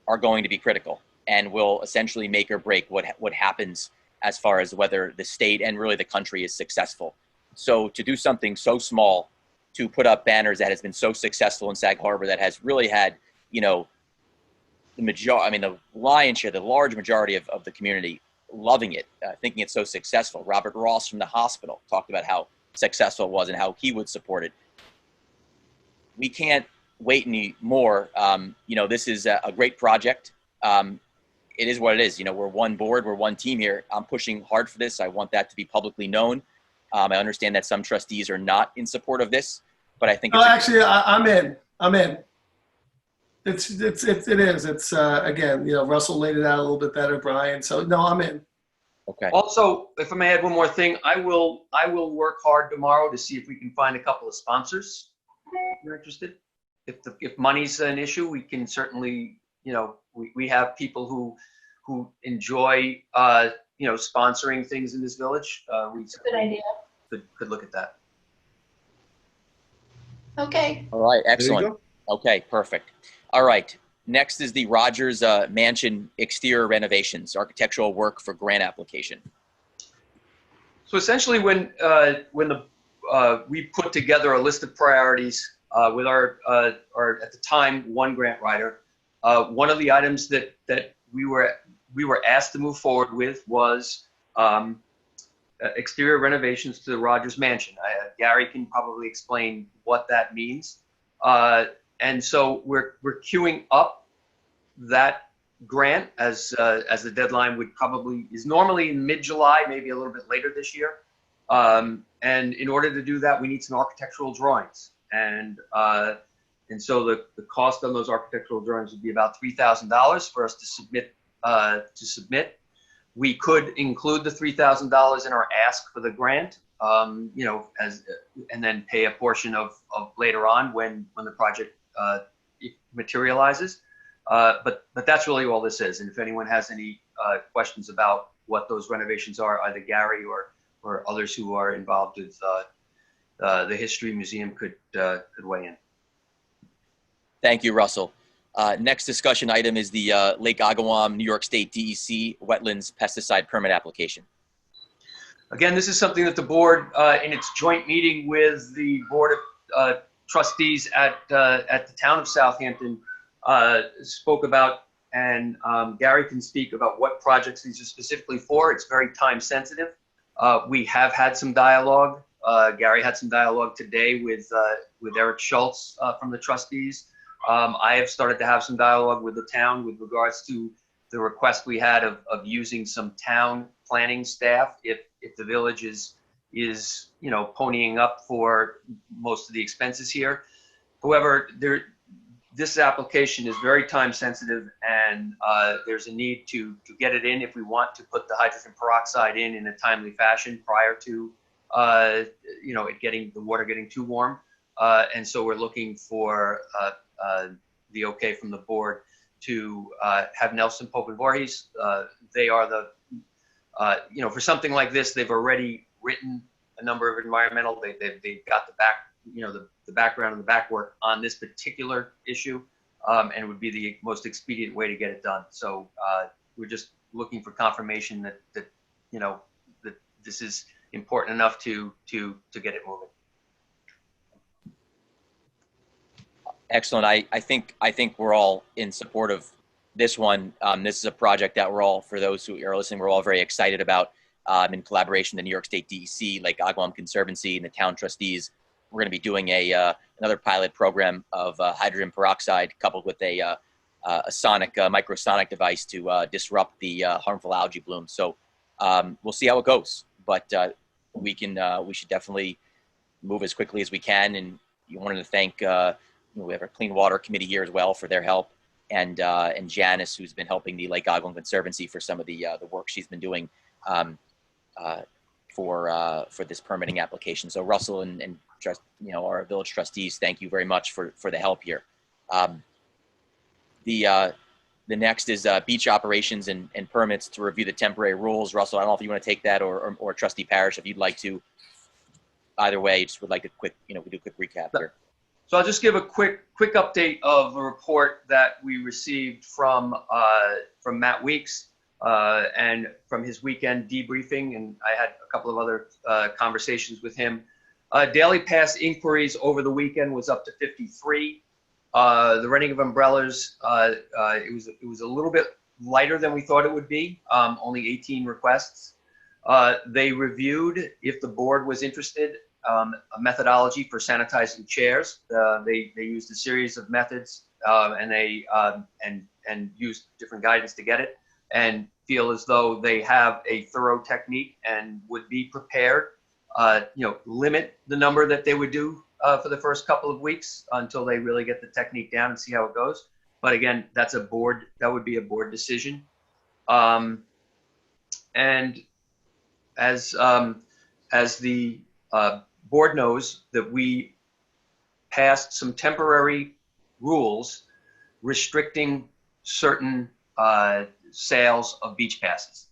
are going to be critical and will essentially make or break what happens as far as whether the state and really the country is successful. So to do something so small, to put up banners that has been so successful in Sag Harbor, that has really had, the lion's share, the large majority of the community loving it, thinking it's so successful. Robert Ross from the hospital talked about how successful it was and how he would support it. We can't wait anymore. This is a great project. It is what it is. We're one board, we're one team here. I'm pushing hard for this. I want that to be publicly known. I understand that some trustees are not in support of this, but I think I'm in. It is. It's again, Russell laid it out a little bit better, Brian. So no, I'm in. Okay. Also, if I may add one more thing, I will work hard tomorrow to see if we can find a couple of sponsors if you're interested. If money's an issue, we can certainly, we have people who enjoy, sponsoring things in this village, we Good idea. could look at that. Okay. All right, There you excellent. go. Okay, perfect. All right, next is the Rogers Mansion exterior renovations, architectural work for grant application. So essentially, when we put together a list of priorities with our at the time one grant writer, one of the items that we were asked to move forward with was exterior renovations to the Rogers Mansion. Gary can probably explain what that means, and so we're queuing up that grant as the deadline is normally in mid-July, maybe a little bit later this year. And in order to do that, we need some architectural drawings. And so the cost on those architectural drawings would be about $3,000 for us to submit. We could include the $3,000 in our ask for the grant, and then pay a portion of later on when the project materializes. But that's really all this is. And if anyone has any questions about what those renovations are, either Gary or others who are involved with the History Museum could weigh in. Thank you, Russell. Next discussion item is the Lake Agawam, New York State DEC Wetlands Pesticide Permit application. Again, this is something that the board, in its joint meeting with the Board of Trustees at the town of Southampton, spoke about, and Gary can speak about what projects these are specifically for. It's very time sensitive. We have had some dialogue. Gary had some dialogue today with Eric Schultz from the trustees. I have started to have some dialogue with the town with regards to the request we had of using some town planning staff if the village is ponying up for most of the expenses here. However, this application is very time sensitive, and there's a need to get it in if we want to put the hydrogen peroxide in a timely fashion prior to the water getting too warm. And so we're looking for the okay from the board to have Nelson Pope and Voorhees. They are for something like this, they've already written a number of environmental. They've got the background and the back work on this particular issue, and it would be the most expedient way to get it done. So we're just looking for confirmation that this is important enough to get it moving. Excellent. I think we're all in support of this one. This is a project that for those who are listening, we're all very excited about in collaboration with the New York State DEC, Lake Agawam Conservancy, and the town trustees. We're going to be doing another pilot program of hydrogen peroxide coupled with a microsonic device to disrupt the harmful algae bloom. So we'll see how it goes, but we should definitely move as quickly as we can. And you wanted to thank we have our Clean Water Committee here as well for their help, and Janice, who's been helping the Lake Agawam Conservancy for some of the work she's been doing for this permitting application. So Russell and our village trustees, thank you very much for the help here. The next is beach operations and permits to review the temporary rules. Russell, I don't know if you want to take that, or Trustee Parrish, if you'd like to. Either way, just would like to we do a quick recap here. So I'll just give a quick update of a report that we received from Matt Weeks and from his weekend debriefing, and I had a couple of other conversations with him. Daily pass inquiries over the weekend was up to 53. The renting of umbrellas, it was a little bit lighter than we thought it would be, only 18 requests. They reviewed, if the board was interested, a methodology for sanitizing chairs. They used a series of methods and they used different guidance to get it, and feel as though they have a thorough technique and would be prepared. Limit the number that they would do for the first couple of weeks until they really get the technique down and see how it goes. But again, that would be a board decision. And as the board knows, that we passed some temporary rules restricting certain sales of beach passes.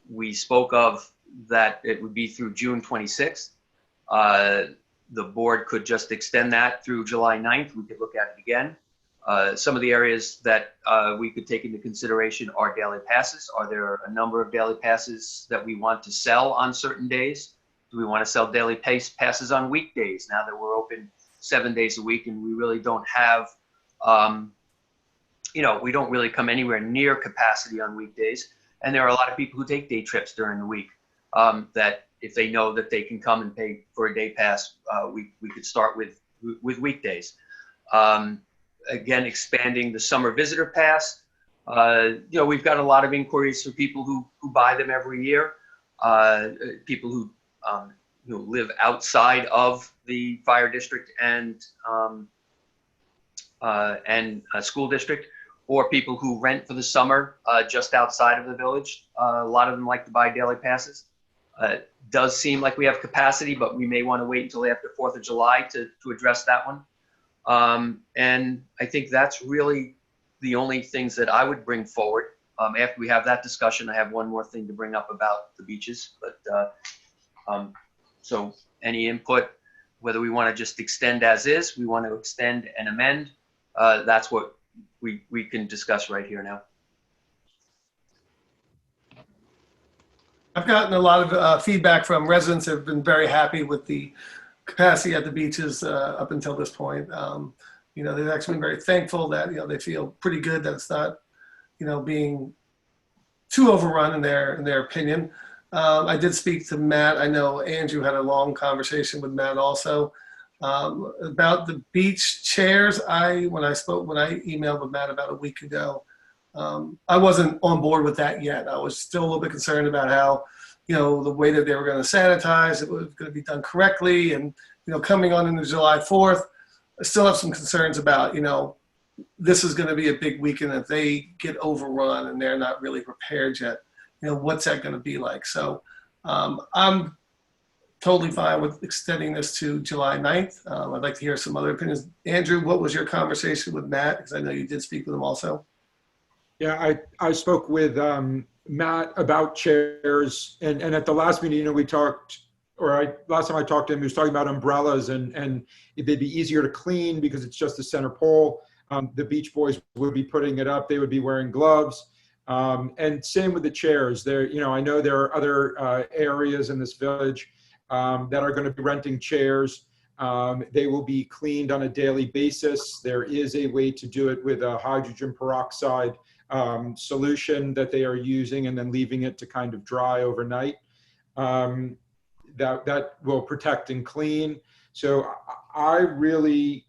We spoke of that it would be through June 26th. The board could just extend that through July 9th. We could look at it again. Some of the areas that we could take into consideration are daily passes. Are there a number of daily passes that we want to sell on certain days? Do we want to sell daily passes on weekdays now that we're open 7 days a week and we really don't have, we don't really come anywhere near capacity on weekdays. And there are a lot of people who take day trips during the week that if they know that they can come and pay for a day pass, we could start with weekdays. Again, expanding the summer visitor pass. We've got a lot of inquiries from people who buy them every year. People who live outside of the fire district and a school district, or people who rent for the summer just outside of the village. A lot of them like to buy daily passes. It does seem like we have capacity, but we may want to wait until after 4th of July to address that one. And I think that's really the only things that I would bring forward. After we have that discussion, I have one more thing to bring up about the beaches. But so any input, whether we want to just extend as is, we want to extend and amend, that's what we can discuss right here now. I've gotten a lot of feedback from residents that have been very happy with the capacity at the beaches up until this point. They've actually been very thankful that, they feel pretty good that it's not, being too overrun in their opinion. I did speak to Matt. I know Andrew had a long conversation with Matt also about the beach chairs. When I emailed with Matt about a week ago, I wasn't on board with that yet. I was still a little bit concerned about how, the way that they were going to sanitize, it was going to be done correctly. And, coming on into July 4th, I still have some concerns about, this is going to be a big weekend. If they get overrun and they're not really prepared yet, what's that going to be like? So I'm totally fine with extending this to July 9th. I'd like to hear some other opinions. Andrew, what was your conversation with Matt? Because I know you did speak with him also. Yeah, I spoke with Matt about chairs, and at the last meeting, we talked, last time I talked to him, he was talking about umbrellas, and they'd be easier to clean because it's just the center pole. The Beach Boys would be putting it up; they would be wearing gloves, and same with the chairs. I know there are other areas in this village that are going to be renting chairs. They will be cleaned on a daily basis. There is a way to do it with a hydrogen peroxide solution that they are using and then leaving it to kind of dry overnight. That will protect and clean. So I really,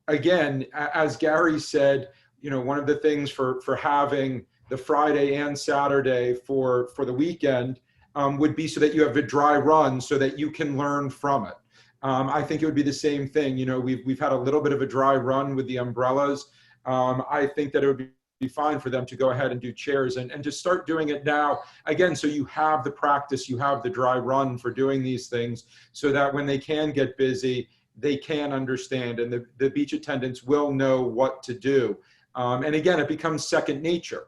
again, as Gary said, one of the things for having the Friday and Saturday for the weekend would be so that you have a dry run so that you can learn from it. I think it would be the same thing. We've had a little bit of a dry run with the umbrellas. I think that it would be fine for them to go ahead and do chairs and just start doing it now. Again, so you have the practice, you have the dry run for doing these things so that when they can get busy, they can understand and the beach attendants will know what to do. And again, it becomes second nature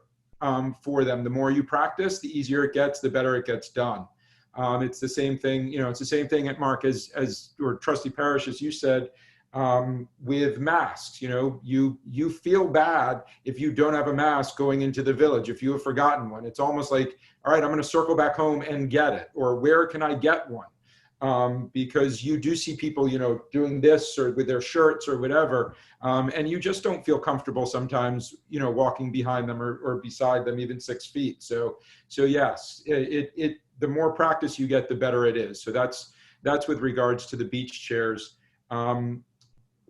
for them. The more you practice, the easier it gets, the better it gets done. It's the same thing, it's the same thing at Mark as or Trustee Parrish, as you said, with masks. You feel bad if you don't have a mask going into the village, if you have forgotten one. It's almost like, all right, I'm going to circle back home and get it, or where can I get one? Because you do see people, doing this or with their shirts or whatever, and you just don't feel comfortable sometimes, walking behind them or beside them, even 6 feet. So yes, the more practice you get, the better it is. So that's with regards to the beach chairs.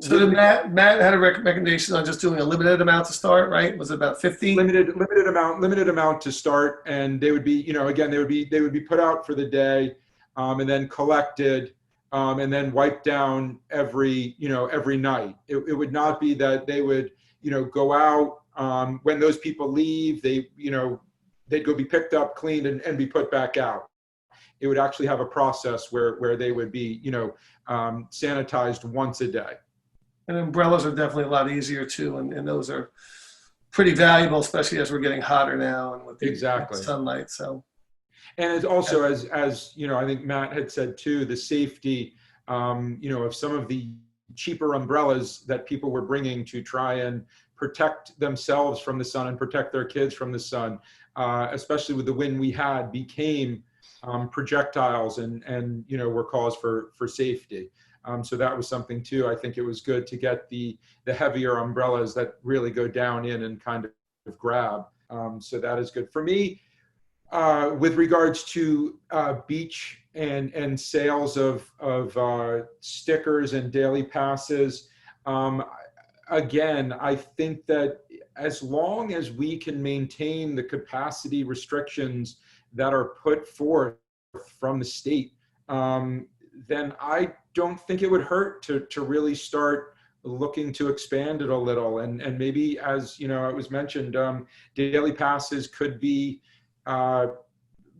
So did Matt had a recommendation on just doing a limited amount to start, right? Was it about 50? Limited amount to start, and they would be, again, they would be put out for the day, and then collected, and then wiped down every night. It would not be that they would, go out when those people leave. They'd go be picked up, cleaned, and be put back out. It would actually have a process where they would be, sanitized once a day. And umbrellas are definitely a lot easier too, and those are pretty valuable, especially as we're getting hotter now and with the Exactly. sunlight. So, and it's also, as you know, I think Matt had said too, the safety, you know, of some of the cheaper umbrellas that people were bringing to try and protect themselves from the sun and protect their kids from the sun, especially with the wind we had, became projectiles and you know, were cause for safety. So that was something too. I think it was good to get the heavier umbrellas that really go down in and kind of grab. So that is good for me. With regards to beach and sales of stickers and daily passes, again, I think that as long as we can maintain the capacity restrictions that are put forth from the state, then I don't think it would hurt to really start looking to expand it a little. And maybe, as you know, it was mentioned, daily passes could be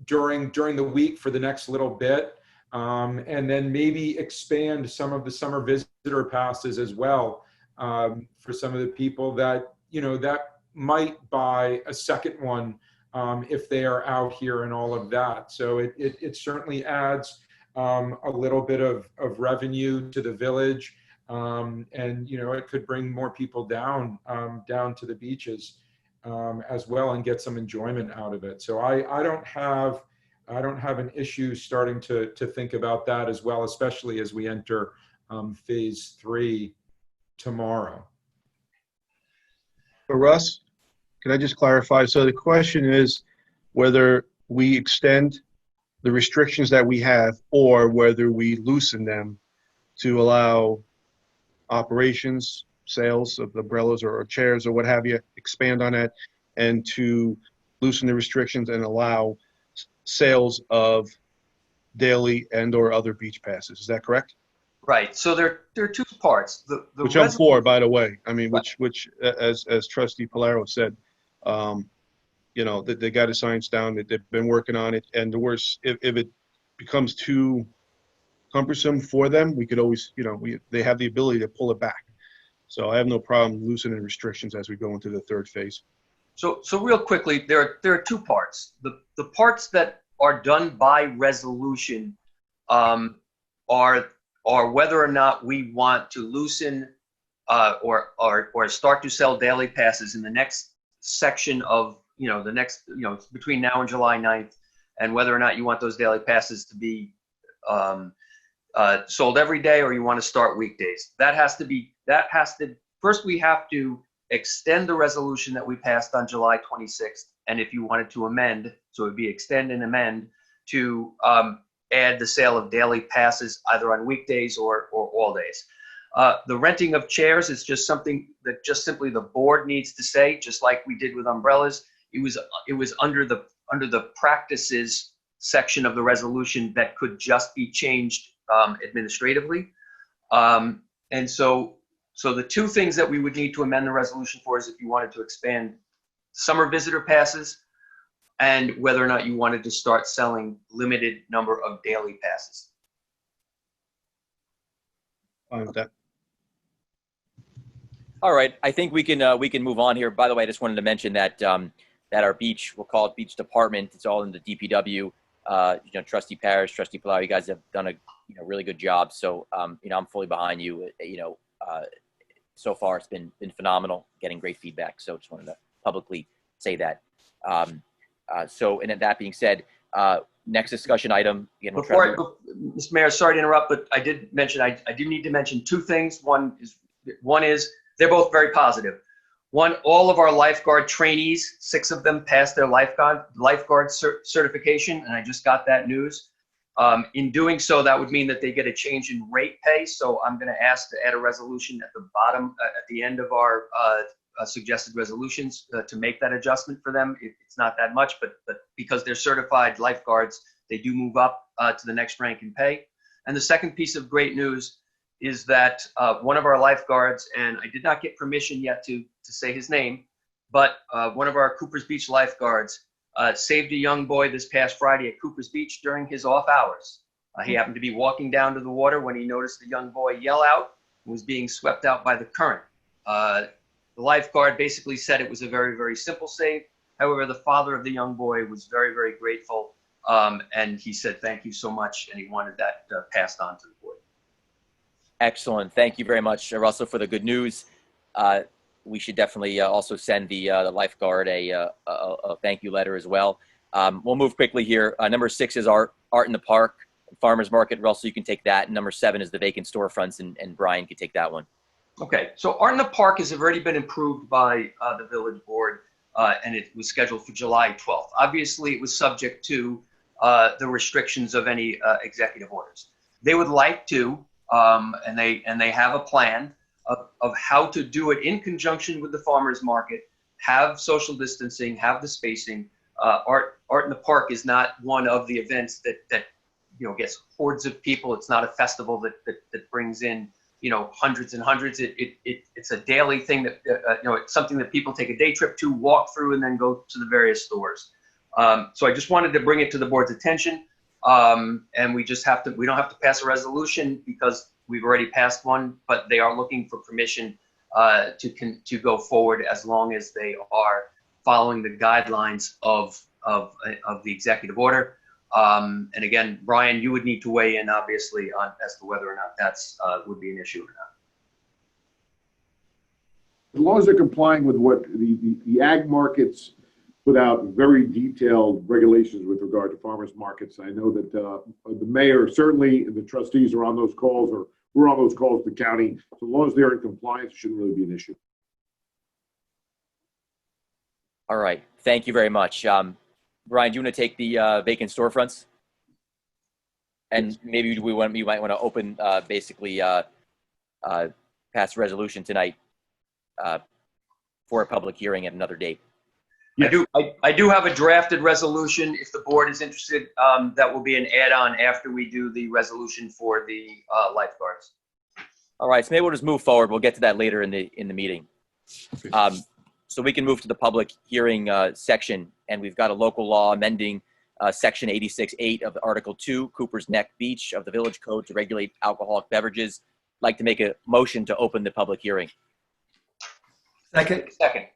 during the week for the next little bit, and then maybe expand some of the summer visitor passes as well, for some of the people that, you know, that might buy a second one if they are out here and all of that. So it certainly adds a little bit of revenue to the village, and you know, it could bring more people down to the beaches as well, and get some enjoyment out of it. So I don't have an issue starting to think about that as well, especially as we enter phase 3 tomorrow. For Russ, can I just clarify? So the question is whether we extend the restrictions that we have or whether we loosen them to allow operations, sales of umbrellas or chairs or what have you, expand on that, and to loosen the restrictions and allow sales of daily and or other beach passes. Is that correct? Right. So there are two parts. Which I'm for, by the way. I mean, which as Trustee Polaro said, you know, that they got a science down, that they've been working on it, and the worst, if it becomes too cumbersome for them, we could always, you know, they have the ability to pull it back. So I have no problem loosening restrictions as we go into the third phase. So real quickly, there are two parts. The parts that are done by resolution are whether or not we want to loosen or start to sell daily passes in the next section of, you know, the next, you know, between now and July 9th, and whether or not you want those daily passes to be sold every day, or you want to start weekdays. First we have to extend the resolution that we passed on July 26th. And if you wanted to amend, so it would be extend and amend to add the sale of daily passes either on weekdays or all days. The renting of chairs is just something that just simply the board needs to say, just like we did with umbrellas. It was under the practices section of the resolution that could just be changed administratively. And so the two things that we would need to amend the resolution for is if you wanted to expand summer visitor passes and whether or not you wanted to start selling limited number of daily passes. Fine with that. All right, I think we can move on here. By the way, I just wanted to mention that that our beach, we'll call it beach department, it's all in the DPW. You know, Trustee Parrish, Trustee Palau, you guys have done a really good job. So you know, I'm fully behind you. You know, so far it's been phenomenal, getting great feedback. So just wanted to publicly say that. So, and that being said, next discussion item. Again, Mr. Mayor, sorry to interrupt, but I did mention I do need to mention two things. One is they're both very positive. One, all of our lifeguard trainees, 6 of them passed their lifeguard certification, and I just got that news. In doing so, that would mean that they get a change in rate pay. So I'm going to ask to add a resolution at the bottom, at the end of our suggested resolutions to make that adjustment for them. It's not that much, but because they're certified lifeguards, they do move up to the next rank in pay. And the second piece of great news is that one of our lifeguards, and I did not get permission yet to say his name, but one of our Cooper's Beach lifeguards saved a young boy this past Friday at Cooper's Beach during his off hours. He happened to be walking down to the water when he noticed the young boy yell out and was being swept out by the current. The lifeguard basically said it was a very, very simple save. However, the father of the young boy was very, very grateful. And he said, thank you so much. And he wanted that passed on to the board. Excellent. Thank you very much, Russell, for the good news. We should definitely also send the lifeguard a thank you letter as well. We'll move quickly here. Number 6 is art in the park, farmers market. Russell, you can take that. And number 7 is the vacant storefronts, and Brian can take that one. Okay, so Art in the Park has already been approved by the village board, and it was scheduled for July 12th. Obviously, it was subject to the restrictions of any executive orders. They would like to, and they have a plan of how to do it in conjunction with the farmers market, have social distancing, have the spacing. Art in the Park is not one of the events that gets hordes of people. It's not a festival that brings in hundreds and hundreds. It's a daily thing that it's something that people take a day trip to, walk through, and then go to the various stores. So I just wanted to bring it to the board's attention, and we don't have to pass a resolution because we've already passed one, but they are looking for permission to go forward as long as they are following the guidelines of the executive order. And again, Brian, you would need to weigh in, obviously, on as to whether or not that's would be an issue or not. As long as they're complying with what the ag markets put out very detailed regulations with regard to farmers markets. I know that the mayor, certainly the trustees are on those calls, or we're on those calls with the county. So as long as they're in compliance, it shouldn't really be an issue. All right. Thank you very much. Brian, do you want to take the vacant storefronts? And maybe you might want to open, basically, pass a resolution tonight for a public hearing at another date. Yes. I do have a drafted resolution. If the board is interested, that will be an add-on after we do the resolution for the lifeguards. All right. So maybe we'll just move forward. We'll get to that later in the meeting. So we can move to the public hearing section, and we've got a local law amending section 86.8 of Article 2, Cooper's Neck Beach of the Village Code to regulate alcoholic beverages. I'd like to make a motion to open the public hearing. Second. Second.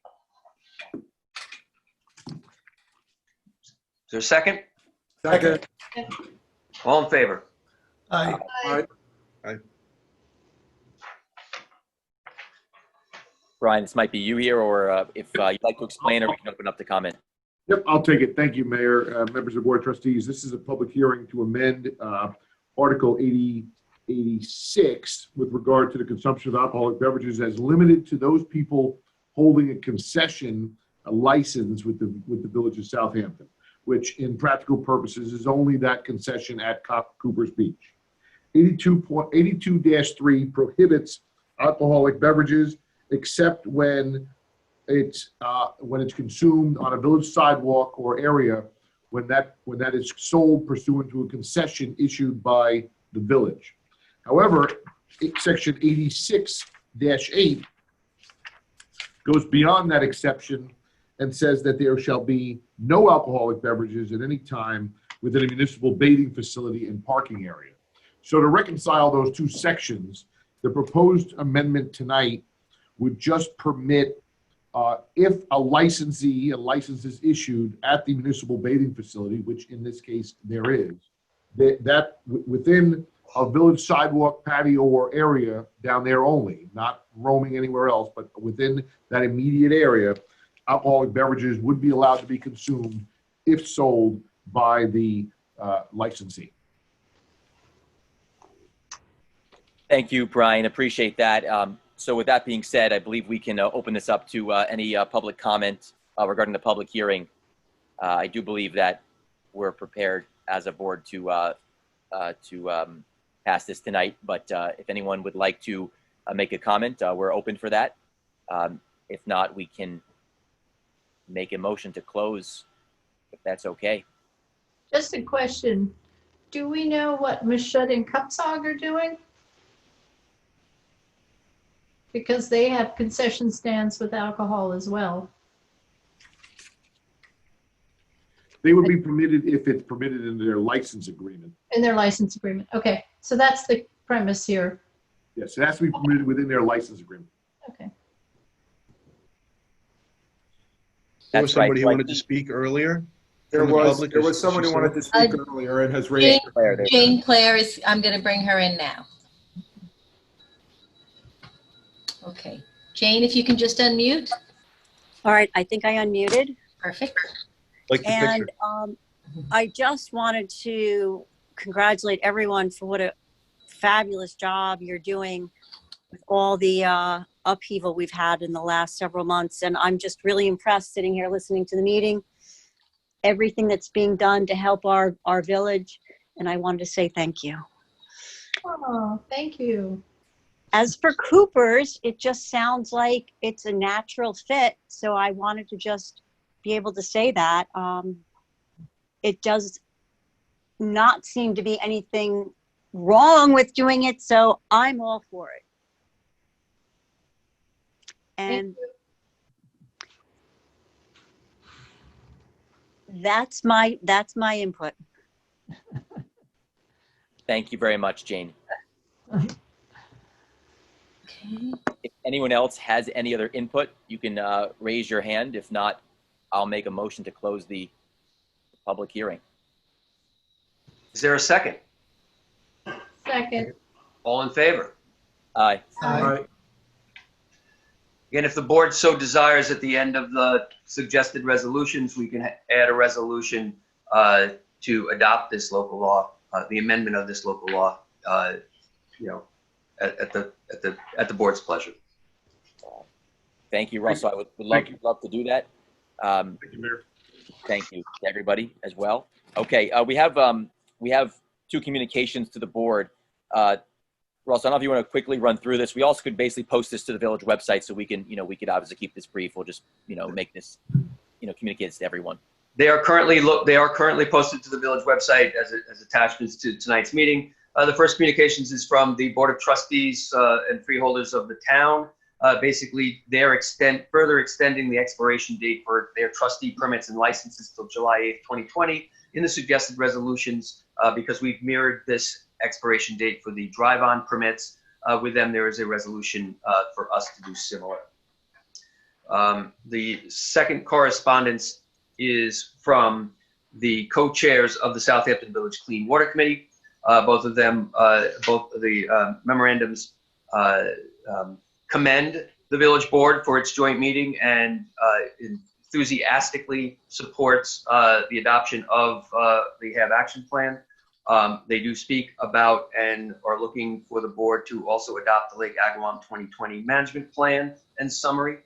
Is there a second? Second. All in favor? Aye. Aye. Brian, this might be you here, or if you'd like to explain, or we can open up the comment. Yep, I'll take it. Thank you, Mayor, members of the Board of Trustees. This is a public hearing to amend Article 86 with regard to the consumption of alcoholic beverages as limited to those people holding a concession, a license with the Village of Southampton, which in practical purposes is only that concession at Cooper's Beach. 82-3 prohibits alcoholic beverages except when it's consumed on a village sidewalk or area when that is sold pursuant to a concession issued by the village. However, section 86-8 goes beyond that exception and says that there shall be no alcoholic beverages at any time within a municipal bathing facility and parking area. So to reconcile those two sections, the proposed amendment tonight would just permit if a license is issued at the municipal bathing facility, which in this case there is, that within a village sidewalk, patio, or area down there only, not roaming anywhere else, but within that immediate area, alcoholic beverages would be allowed to be consumed if sold by the licensee. Thank you, Brian. Appreciate that. So with that being said, I believe we can open this up to any public comment regarding the public hearing. I do believe that we're prepared as a board to pass this tonight, but if anyone would like to make a comment, we're open for that. If not, we can make a motion to close, if that's okay. Just a question. Do we know what Mashut and Cupsog are doing? Because they have concession stands with alcohol as well. They would be permitted if it's permitted in their license agreement. In their license agreement. Okay, so that's the premise here. Yes, it has to be permitted within their license agreement. Okay. There That's was somebody right. who wanted to speak earlier There from the was, public. there Is was someone she who wanted still- to speak earlier and has raised. Claire, there. Jane Claire is, I'm going to bring her in now. Okay. Jane, if you can just unmute. All right, I think I unmuted. Perfect. Like the And picture. I just wanted to congratulate everyone for what a fabulous job you're doing with all the upheaval we've had in the last several months. And I'm just really impressed sitting here listening to the meeting, everything that's being done to help our village. And I wanted to say thank you. Oh, thank you. As for Cooper's, it just sounds like it's a natural fit. So I wanted to just be able to say that. It does not seem to be anything wrong with doing it, so I'm all for it. And that's my input. Thank you very much, Jane. Okay. If anyone else has any other input, you can raise your hand. If not, I'll make a motion to close the public hearing. Is there a second? Second. All in favor? Aye. All right. Again, if the board so desires, at the end of the suggested resolutions, we can add a resolution to adopt this local law, the amendment of this local law, at the board's pleasure. Thank you, Russell. I would love to do that. Thank you, Mayor. Thank you to everybody as well. Okay, we have two communications to the board. Russ, I don't know if you want to quickly run through this. We also could basically post this to the village website, so we can, we could obviously keep this brief. We'll just, make this, communicate this to everyone. They are currently posted to the village website as attachments to tonight's meeting. The first communications is from the Board of Trustees and freeholders of the town. Basically, they're further extending the expiration date for their trustee permits and licenses till July 8th, 2020 in the suggested resolutions because we've mirrored this expiration date for the drive-on permits. With them, there is a resolution for us to do similar. The second correspondence is from the co-chairs of the Southampton Village Clean Water Committee. Both of them, both of the memorandums commend the village board for its joint meeting and enthusiastically supports the adoption of the HAB action plan. They do speak about and are looking for the board to also adopt the Lake Agawam 2020 management plan and summary,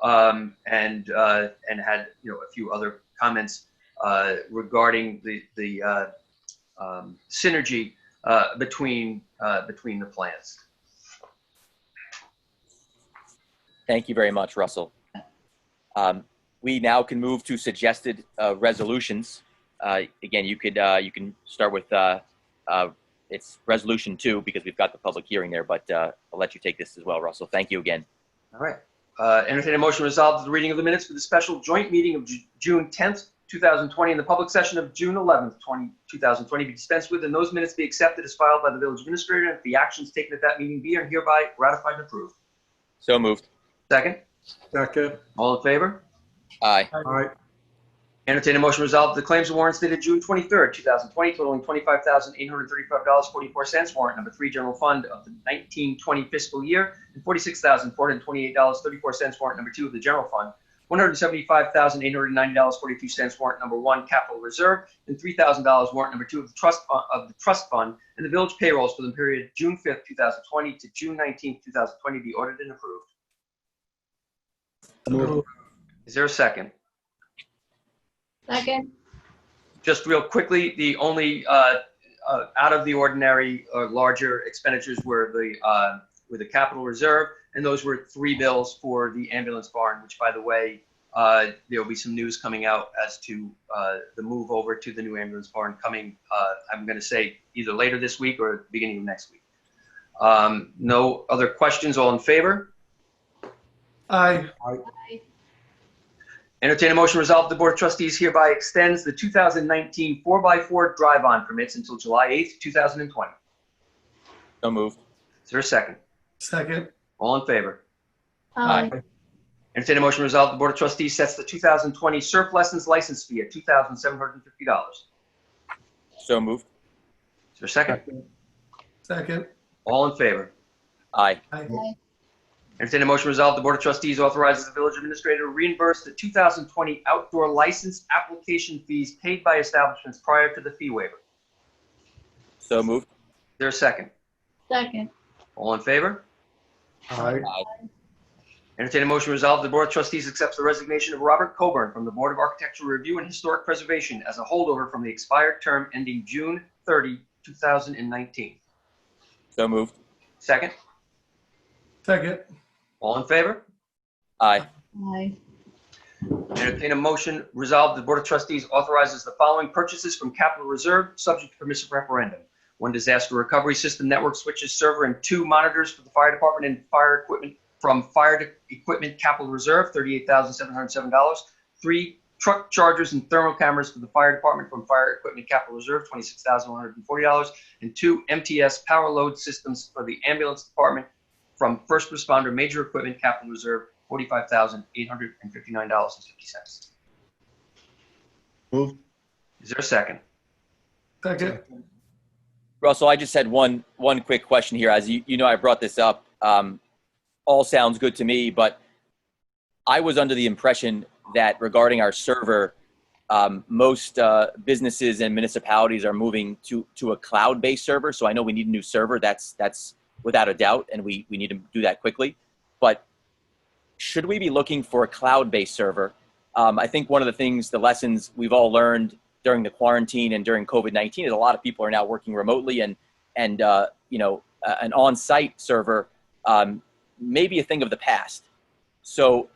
and had a few other comments regarding the synergy between the plans. Thank you very much, Russell. We now can move to suggested resolutions. Again, you can start with it's resolution 2 because we've got the public hearing there, but I'll let you take this as well, Russell. Thank you again. All right. Entertain a motion resolved that the reading of the minutes for the special joint meeting of June 10th, 2020 and the public session of June 11th, 2020 be dispensed with, and those minutes be accepted as filed by the village administrator, and the actions taken at that meeting be and hereby ratified and approved. So moved. Second. Second. All in favor? Aye. All right. Entertain a motion resolved that the claims and warrants dated June 23rd, 2020, totaling $25,835.44, warrant number 3, general fund of the 1920 fiscal year, and $46,428.34, warrant number 2 of the general fund, $175,890.42, warrant number 1, capital reserve, and $3,000, warrant number 2 of the trust fund, and the village payrolls for the period June 5th, 2020 to June 19th, 2020 be ordered and approved. Is there a second? Second. Just real quickly, the only out of the ordinary or larger expenditures were the capital reserve, and those were 3 bills for the ambulance barn, which, by the way, there will be some news coming out as to the move over to the new ambulance barn coming, I'm going to say, either later this week or beginning of next week. No other questions? All in favor? Aye. Entertain a motion resolved, the Board of Trustees hereby extends the 2019 4x4 drive-on permits until July 8th, 2020. So moved. Is there a second? Second. All in favor? Aye. Entertain a motion to resolve the Board of Trustees sets the 2020 surf lessons license fee at $2,750. So moved. Is there a second? Second. All in favor? Aye. Entertain a motion to resolve the Board of Trustees authorizes the village administrator to reimburse the 2020 outdoor license application fees paid by establishments prior to the fee waiver. So moved. Is there a second? Second. All in favor? Aye. Entertain a motion to resolve the Board of Trustees accepts the resignation of Robert Coburn from the Board of Architectural Review and Historic Preservation as a holdover from the expired term ending June 30, 2019. So moved. Second? Second. All in favor? Aye. Aye. Entertain a motion, resolve the Board of Trustees authorizes the following purchases from capital reserve, subject to permissive referendum. 1 disaster recovery system network switches server and 2 monitors for the fire department and fire equipment from fire equipment capital reserve, $38,707. 3 truck chargers and thermal cameras for the fire department from fire equipment capital reserve, $26,140. And 2 MTS power load systems for the ambulance department from first responder major equipment capital reserve, $45,859.50. Moved. Is there a second? Second. Russell, I just had one quick question here. As you know, I brought this up. All sounds good to me, but I was under the impression that regarding our server, most businesses and municipalities are moving to a cloud-based server. So I know we need a new server. That's without a doubt, and we need to do that quickly. But should we be looking for a cloud-based server? I think one of the things, the lessons we've all learned during the quarantine and during COVID-19 is a lot of people are now working remotely, and you know, an on-site server may be a thing of the past. So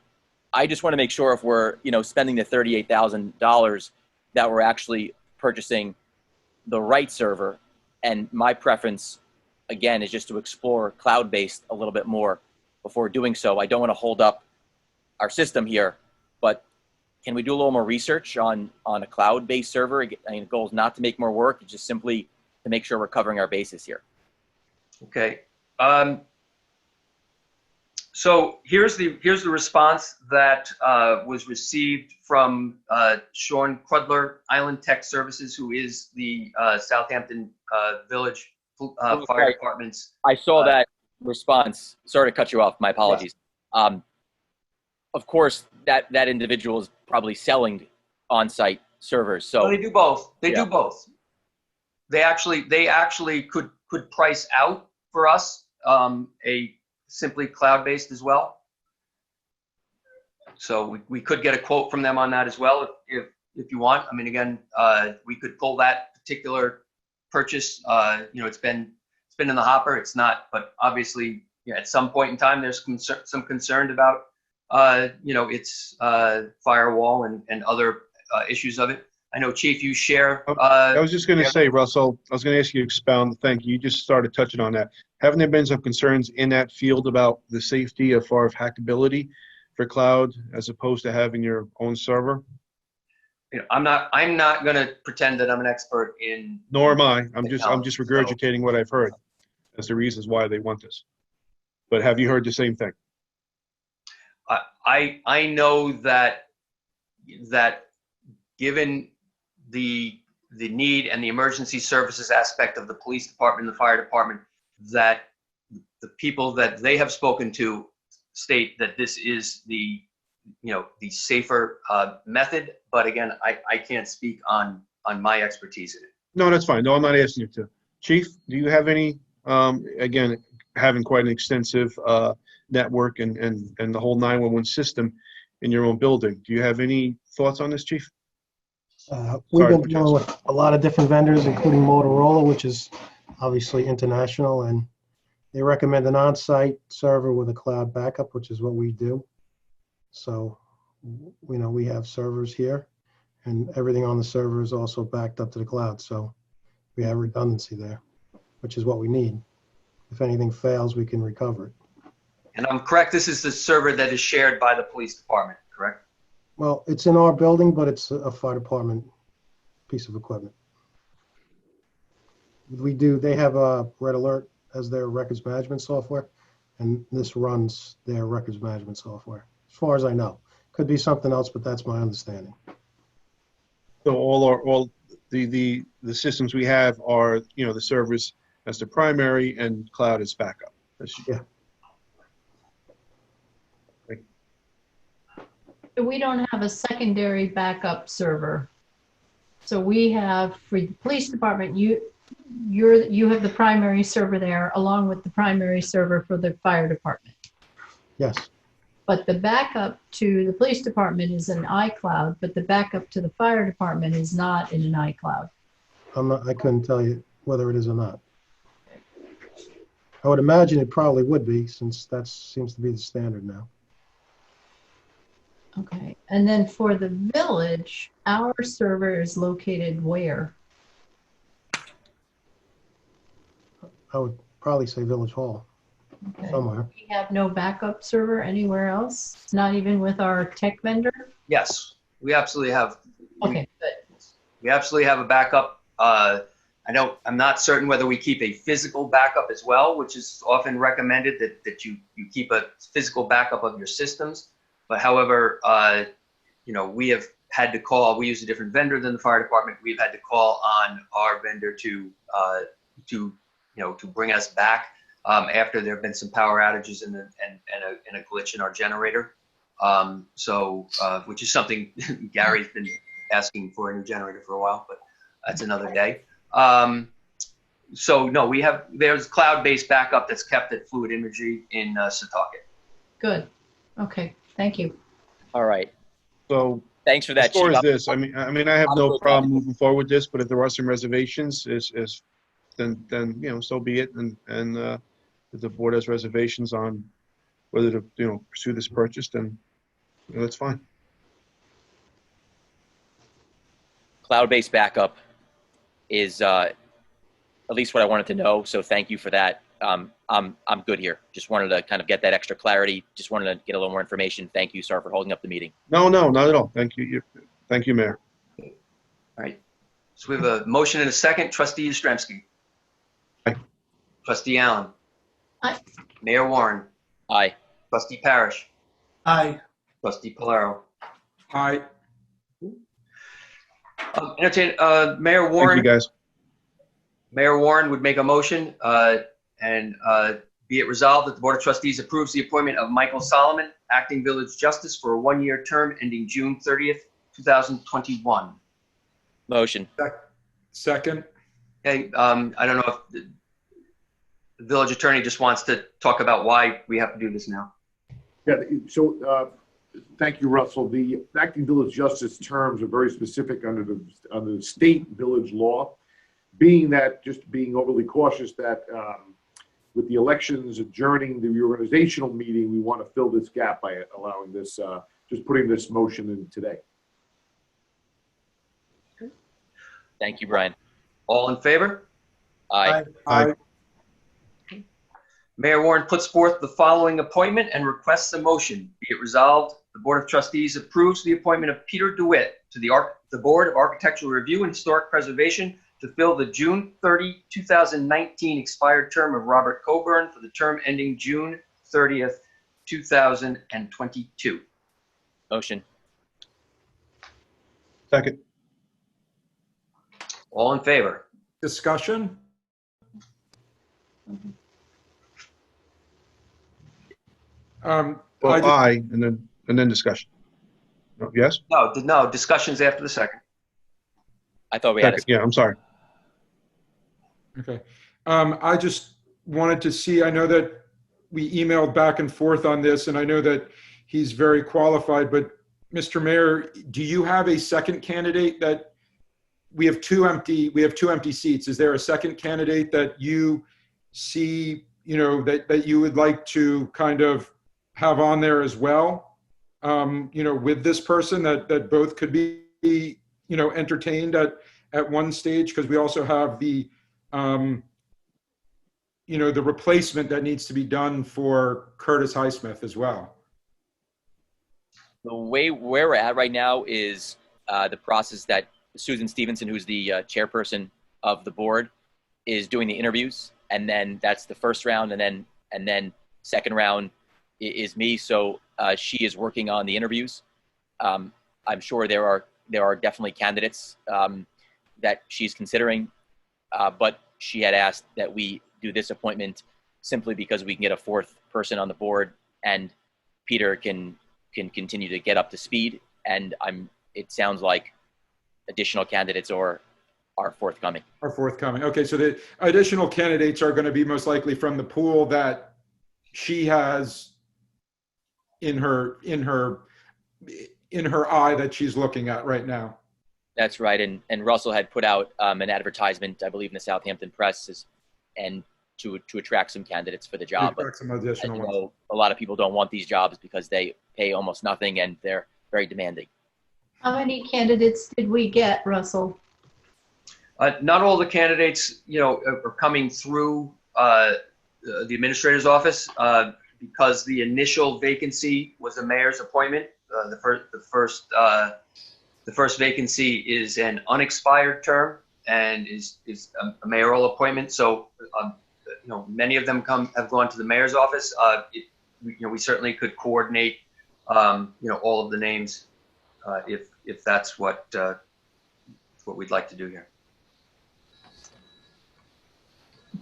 I just want to make sure if we're, you know, spending the $38,000 that we're actually purchasing the right server. And my preference, again, is just to explore cloud-based a little bit more before doing so. I don't want to hold up our system here, but can we do a little more research on a cloud-based server? I mean, the goal is not to make more work, it's just simply to make sure we're covering our bases here. Okay. So here's the response that was received from Sean Crudler, Island Tech Services, who is the Southampton Village Fire Department's. I saw that response. Sorry to cut you off. My apologies. Yes. Of course, that individual is probably selling on-site servers. So well, they do both. They do both. They actually could price out for us a simply cloud-based as well. So we could get a quote from them on that as well if you want. I mean, again, we could pull that particular purchase. You know, it's been in the hopper. It's not, but obviously, yeah, at some point in time, there's some concern about you know, its firewall and other issues of it. I know, Chief, you share. I was just going to say, Russell, I was going to ask you to expound. Thank you. You just started touching on that. Haven't there been some concerns in that field about the safety as far as hackability for cloud as opposed to having your own server? You know, I'm not going to pretend that I'm an expert in. Nor am I. I'm just regurgitating what I've heard as the reasons why they want this. But have you heard the same thing? I know that given the need and the emergency services aspect of the police department and the fire department, that the people that they have spoken to state that this is the safer method. But again, I can't speak on my expertise in it. No, that's fine. No, I'm not asking you to. Chief, do you have any, again, having quite an extensive network and the whole 911 system in your own building, do you have any thoughts on this, Chief? We've been dealing with a lot of different vendors, including Motorola, which is obviously international, and they recommend an on-site server with a cloud backup, which is what we do. So, you know, we have servers here, and everything on the server is also backed up to the cloud. So we have redundancy there, which is what we need. If anything fails, we can recover it. And I'm correct, this is the server that is shared by the police department, correct? Well, it's in our building, but it's a fire department piece of equipment. They have a Red Alert as their records management software, and this runs their records management software. as far as I know. Could be something else, but that's my understanding. So all the systems we have are, the servers as the primary and cloud as backup. Yeah. We don't have a secondary backup server. So we have, for the police department, you have the primary server there along with the primary server for the fire department. Yes. But the backup to the police department is an iCloud, but the backup to the fire department is not in an iCloud. I couldn't tell you whether it is or not. I would imagine it probably would be, since that seems to be the standard now. Okay. And then for the village, our server is located where? I would probably say Village Hall, Okay. somewhere. We have no backup server anywhere else, not even with our tech vendor? Yes, we absolutely have. Okay, good. We absolutely have a backup. I'm not certain whether we keep a physical backup as well, which is often recommended that you keep a physical backup of your systems. But however, we have had to call, we use a different vendor than the fire department. We've had to call on our vendor to bring us back after there have been some power outages and a glitch in our generator. Which is something Gary's been asking for a new generator for a while, but that's another day. No, there's cloud-based backup that's kept at Fluid Imagery in Setauket. Good. Okay, thank you. All right. So Thanks for that, as far Chief. as this, I mean, I have no problem moving forward with this, but if there are some reservations, then so be it. And if the board has reservations on whether to pursue this purchase, then that's fine. Cloud-based backup is at least what I wanted to know. So thank you for that. I'm good here. Just wanted to kind of get that extra clarity. Just wanted to get a little more information. Thank you. Sorry for holding up the meeting. No, not at all. Thank you. Thank you, Mayor. All right. So we have a motion and a second. Trustee Yastrzemski. Aye. Trustee Allen. Aye. Mayor Warren. Aye. Trustee Parrish. Aye. Trustee Polaro. Aye. Entertain, Mayor Thank Warren. you, guys. Mayor Warren would make a motion and be it resolved that the Board of Trustees approves the appointment of Michael Solomon, acting village justice for a one-year term ending June 30th, 2021. Motion. Second. Okay, I don't know if the village attorney just wants to talk about why we have to do this now. Yeah, so thank you, Russell. The acting village justice terms are very specific under the state village law. Being overly cautious that with the elections adjourning the reorganizational meeting, we want to fill this gap by allowing this, just putting this motion in today. Thank you, Brian. All in favor? Aye. Aye. Mayor Warren puts forth the following appointment and requests a motion. Be it resolved, the Board of Trustees approves the appointment of Peter DeWitt to the Board of Architectural Review and Historic Preservation to fill the June 30, 2019 expired term of Robert Coburn for the term ending June 30th, 2022. Motion. Second. All in favor? Discussion? Well, I just- aye, and then discussion. No, yes? No, discussions after the second. I thought we had Second. Yeah, I'm sorry. Okay. I just wanted to see, I know that we emailed back and forth on this, and I know that he's very qualified, but Mr. Mayor, do you have a second candidate that we have two empty seats? Is there a second candidate that you see, that you would like to kind of have on there as well? With this person that both could be, entertained at one stage, because we also have the replacement that needs to be done for Curtis Highsmith as well. The way where we're at right now is the process that Susan Stevenson, who's the chairperson of the board, is doing the interviews, and then that's the first round, and then second round is me. So she is working on the interviews. I'm sure there are definitely candidates that she's considering, but she had asked that we do this appointment simply because we can get a fourth person on the board, and Peter can continue to get up to speed. And it sounds like additional candidates are forthcoming. Are forthcoming. Okay, so the additional candidates are going to be most likely from the pool that she has in her eye that she's looking at right now. That's right. And Russell had put out an advertisement, I believe, in the Southampton Press, and to attract some candidates for the job. Attract some additional ones. A lot of people don't want these jobs because they pay almost nothing and they're very demanding. How many candidates did we get, Russell? Not all the candidates, are coming through the administrator's office because the initial vacancy was a mayor's appointment. The first vacancy is an unexpired term and is a mayoral appointment. So, many of them have gone to the mayor's office. We certainly could coordinate, all of the names if that's what we'd like to do here.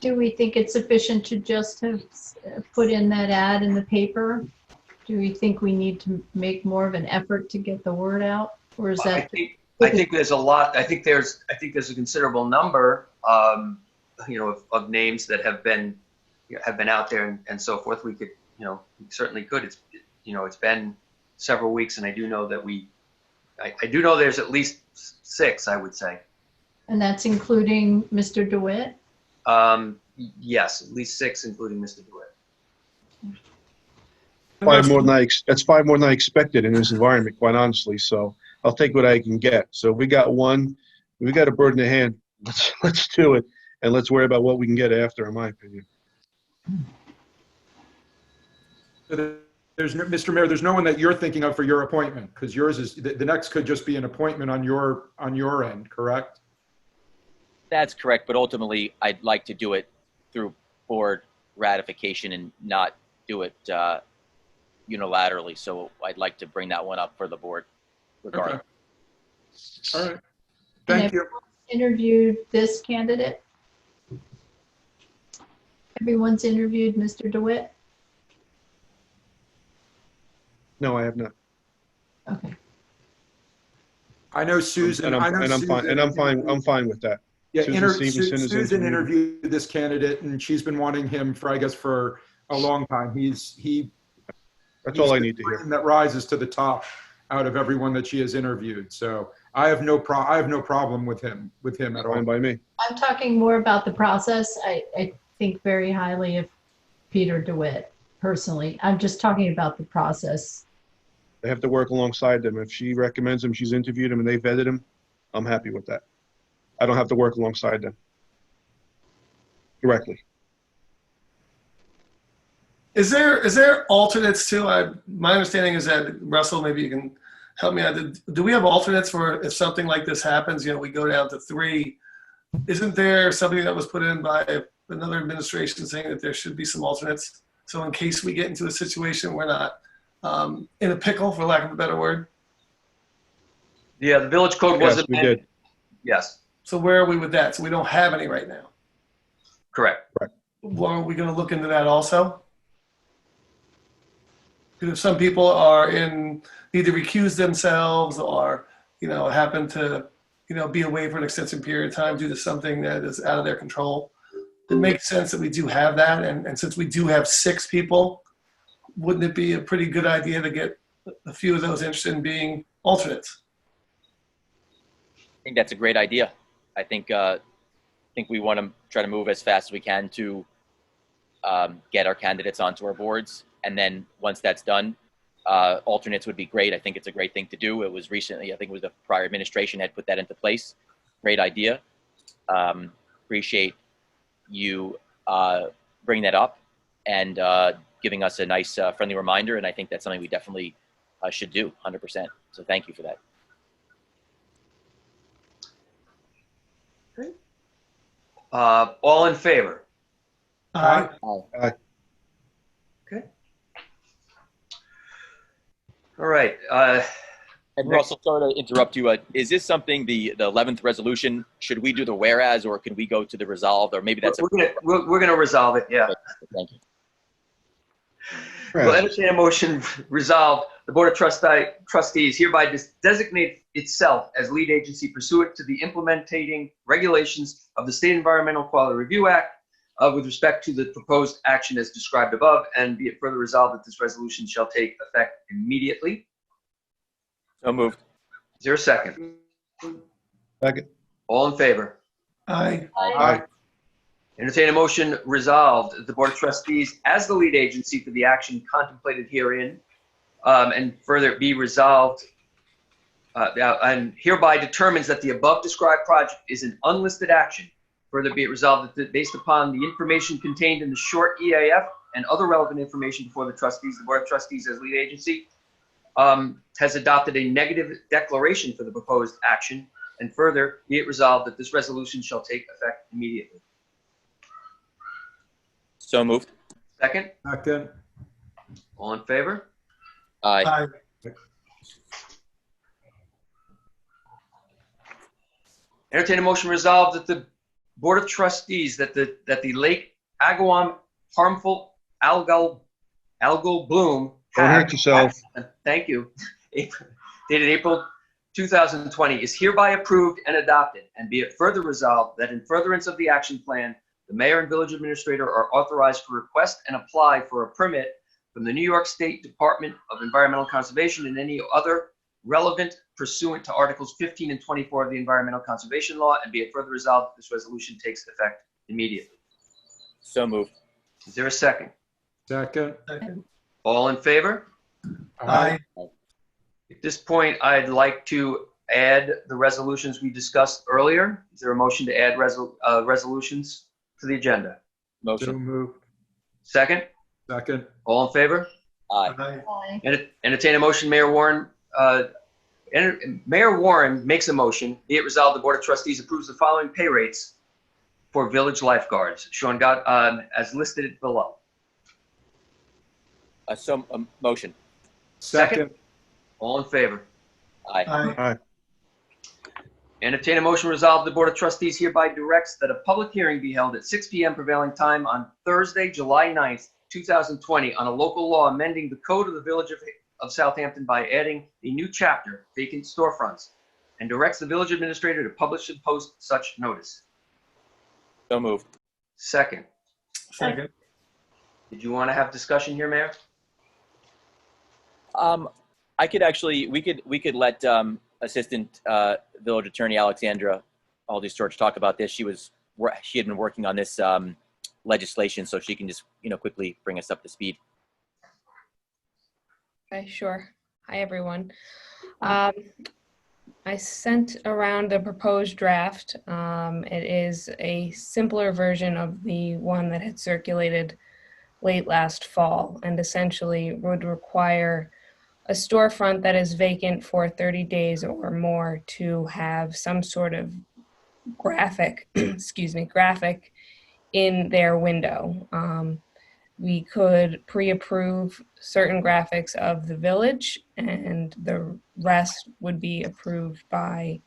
Do we think it's sufficient to just have put in that ad in the paper? Do we think we need to make more of an effort to get the word out, or is that? I think there's a lot. I think there's a considerable number, of names that have been out there and so forth. We could, we certainly could. It's been several weeks, and I do know that I do know there's at least 6, I would say. And that's including Mr. DeWitt? Yes, at least 6, including Mr. DeWitt. That's 5 more than I expected in this environment, quite honestly. So I'll take what I can get. So we got one. We got a bird in the hand. Let's do it, and let's worry about what we can get after, in my opinion. Mr. Mayor, there's no one that you're thinking of for your appointment, because yours is the next could just be an appointment on your end, correct? That's correct, but ultimately, I'd like to do it through board ratification and not do it unilaterally. So I'd like to bring that one up for the board regardless. Okay. All right. Thank you. Interviewed this candidate? Everyone's interviewed Mr. DeWitt? No, I have not. Okay. I know Susan. I'm fine with that. Yeah, Susan interviewed this candidate, and she's been wanting him for a long time. That's all I need to hear. That rises to the top out of everyone that she has interviewed. So I have no problem with him at all. Fine by me. I'm talking more about the process. I think very highly of Peter DeWitt personally. I'm just talking about the process. They have to work alongside them. If she recommends him, she's interviewed him, and they vetted him, I'm happy with that. I don't have to work alongside them directly. Is there alternates too? My understanding is that, Russell, maybe you can help me out. Do we have alternates for if something like this happens? We go down to 3. Isn't there something that was put in by another administration saying that there should be some alternates? So in case we get into a situation we're not in a pickle, for lack of a better word. Yeah, the village code was amended. We did. Yes. So where are we with that? So we don't have any right now. Correct. Well, are we going to look into that also? Because if some people are need to recuse themselves or, happen to, be away for an extensive period of time due to something that is out of their control, it makes sense that we do have that. And since we do have 6 people, wouldn't it be a pretty good idea to get a few of those interested in being alternates? I think that's a great idea. I think we want to try to move as fast as we can to get our candidates onto our boards. And then once that's done, alternates would be great. I think it's a great thing to do. It was recently, I think it was the prior administration had put that into place. Great idea. Appreciate you bringing that up and giving us a nice friendly reminder. And I think that's something we definitely should do 100%. So thank you for that. Okay. All in favor? Aye. Aye. Okay. All right. And Russell, sorry to interrupt you. Is this something, the 11th resolution, should we do the whereas, or can we go to the resolved, or maybe that's we're gonna resolve it. Yeah. Thank you. We'll entertain a motion resolved. The Board of Trustees hereby designate itself as lead agency pursuant to the implementing regulations of the State Environmental Quality Review Act with respect to the proposed action as described above, and be it further resolved that this resolution shall take effect immediately. So moved. Is there a second? Second. All in favor? Aye. Aye. Entertain a motion resolved that the Board of Trustees as the lead agency for the action contemplated herein, and further be resolved and hereby determines that the above described project is an unlisted action. Further be it resolved that based upon the information contained in the short EAF and other relevant information before the trustees, the Board of Trustees as lead agency has adopted a negative declaration for the proposed action, and further be it resolved that this resolution shall take effect immediately. So moved. Second? Second. All in favor? Aye. Aye. Entertain a motion resolved that the Board of Trustees that the Lake Agawam harmful algal bloom Don't hurt yourself. Thank you. Dated April 2020 is hereby approved and adopted, and be it further resolved that in furtherance of the action plan, the mayor and village administrator are authorized to request and apply for a permit from the New York State Department of Environmental Conservation and any other relevant pursuant to Articles 15 and 24 of the Environmental Conservation Law, and be it further resolved that this resolution takes effect immediately. So moved. Is there a second? Second. Second. All in favor? Aye. At this point, I'd like to add the resolutions we discussed earlier. Is there a motion to add resolutions to the agenda? So Motion. moved. Second? Second. All in favor? Aye. Aye. Entertain a motion, Mayor Warren. Mayor Warren makes a motion. Be it resolved, the Board of Trustees approves the following pay rates for village lifeguards, shown as listed below. Motion. Second. All in favor? Aye. Aye. Entertain a motion resolved, the Board of Trustees hereby directs that a public hearing be held at 6 p.m. prevailing time on Thursday, July 9th, 2020, on a local law amending the code of the Village of Southampton by adding a new chapter, vacant storefronts, and directs the village administrator to publish and post such notice. So moved. Second. Second. Did you want to have discussion here, Mayor? I could actually, we could let Assistant Village Attorney Alexandra Aldis George talk about this. She had been working on this legislation, so she can just quickly bring us up to speed. Okay, sure. Hi, everyone. I sent around a proposed draft. It is a simpler version of the one that had circulated late last fall, and essentially would require a storefront that is vacant for 30 days or more to have some sort of graphic, graphic in their window. We could pre-approve certain graphics of the village, and the rest would be approved by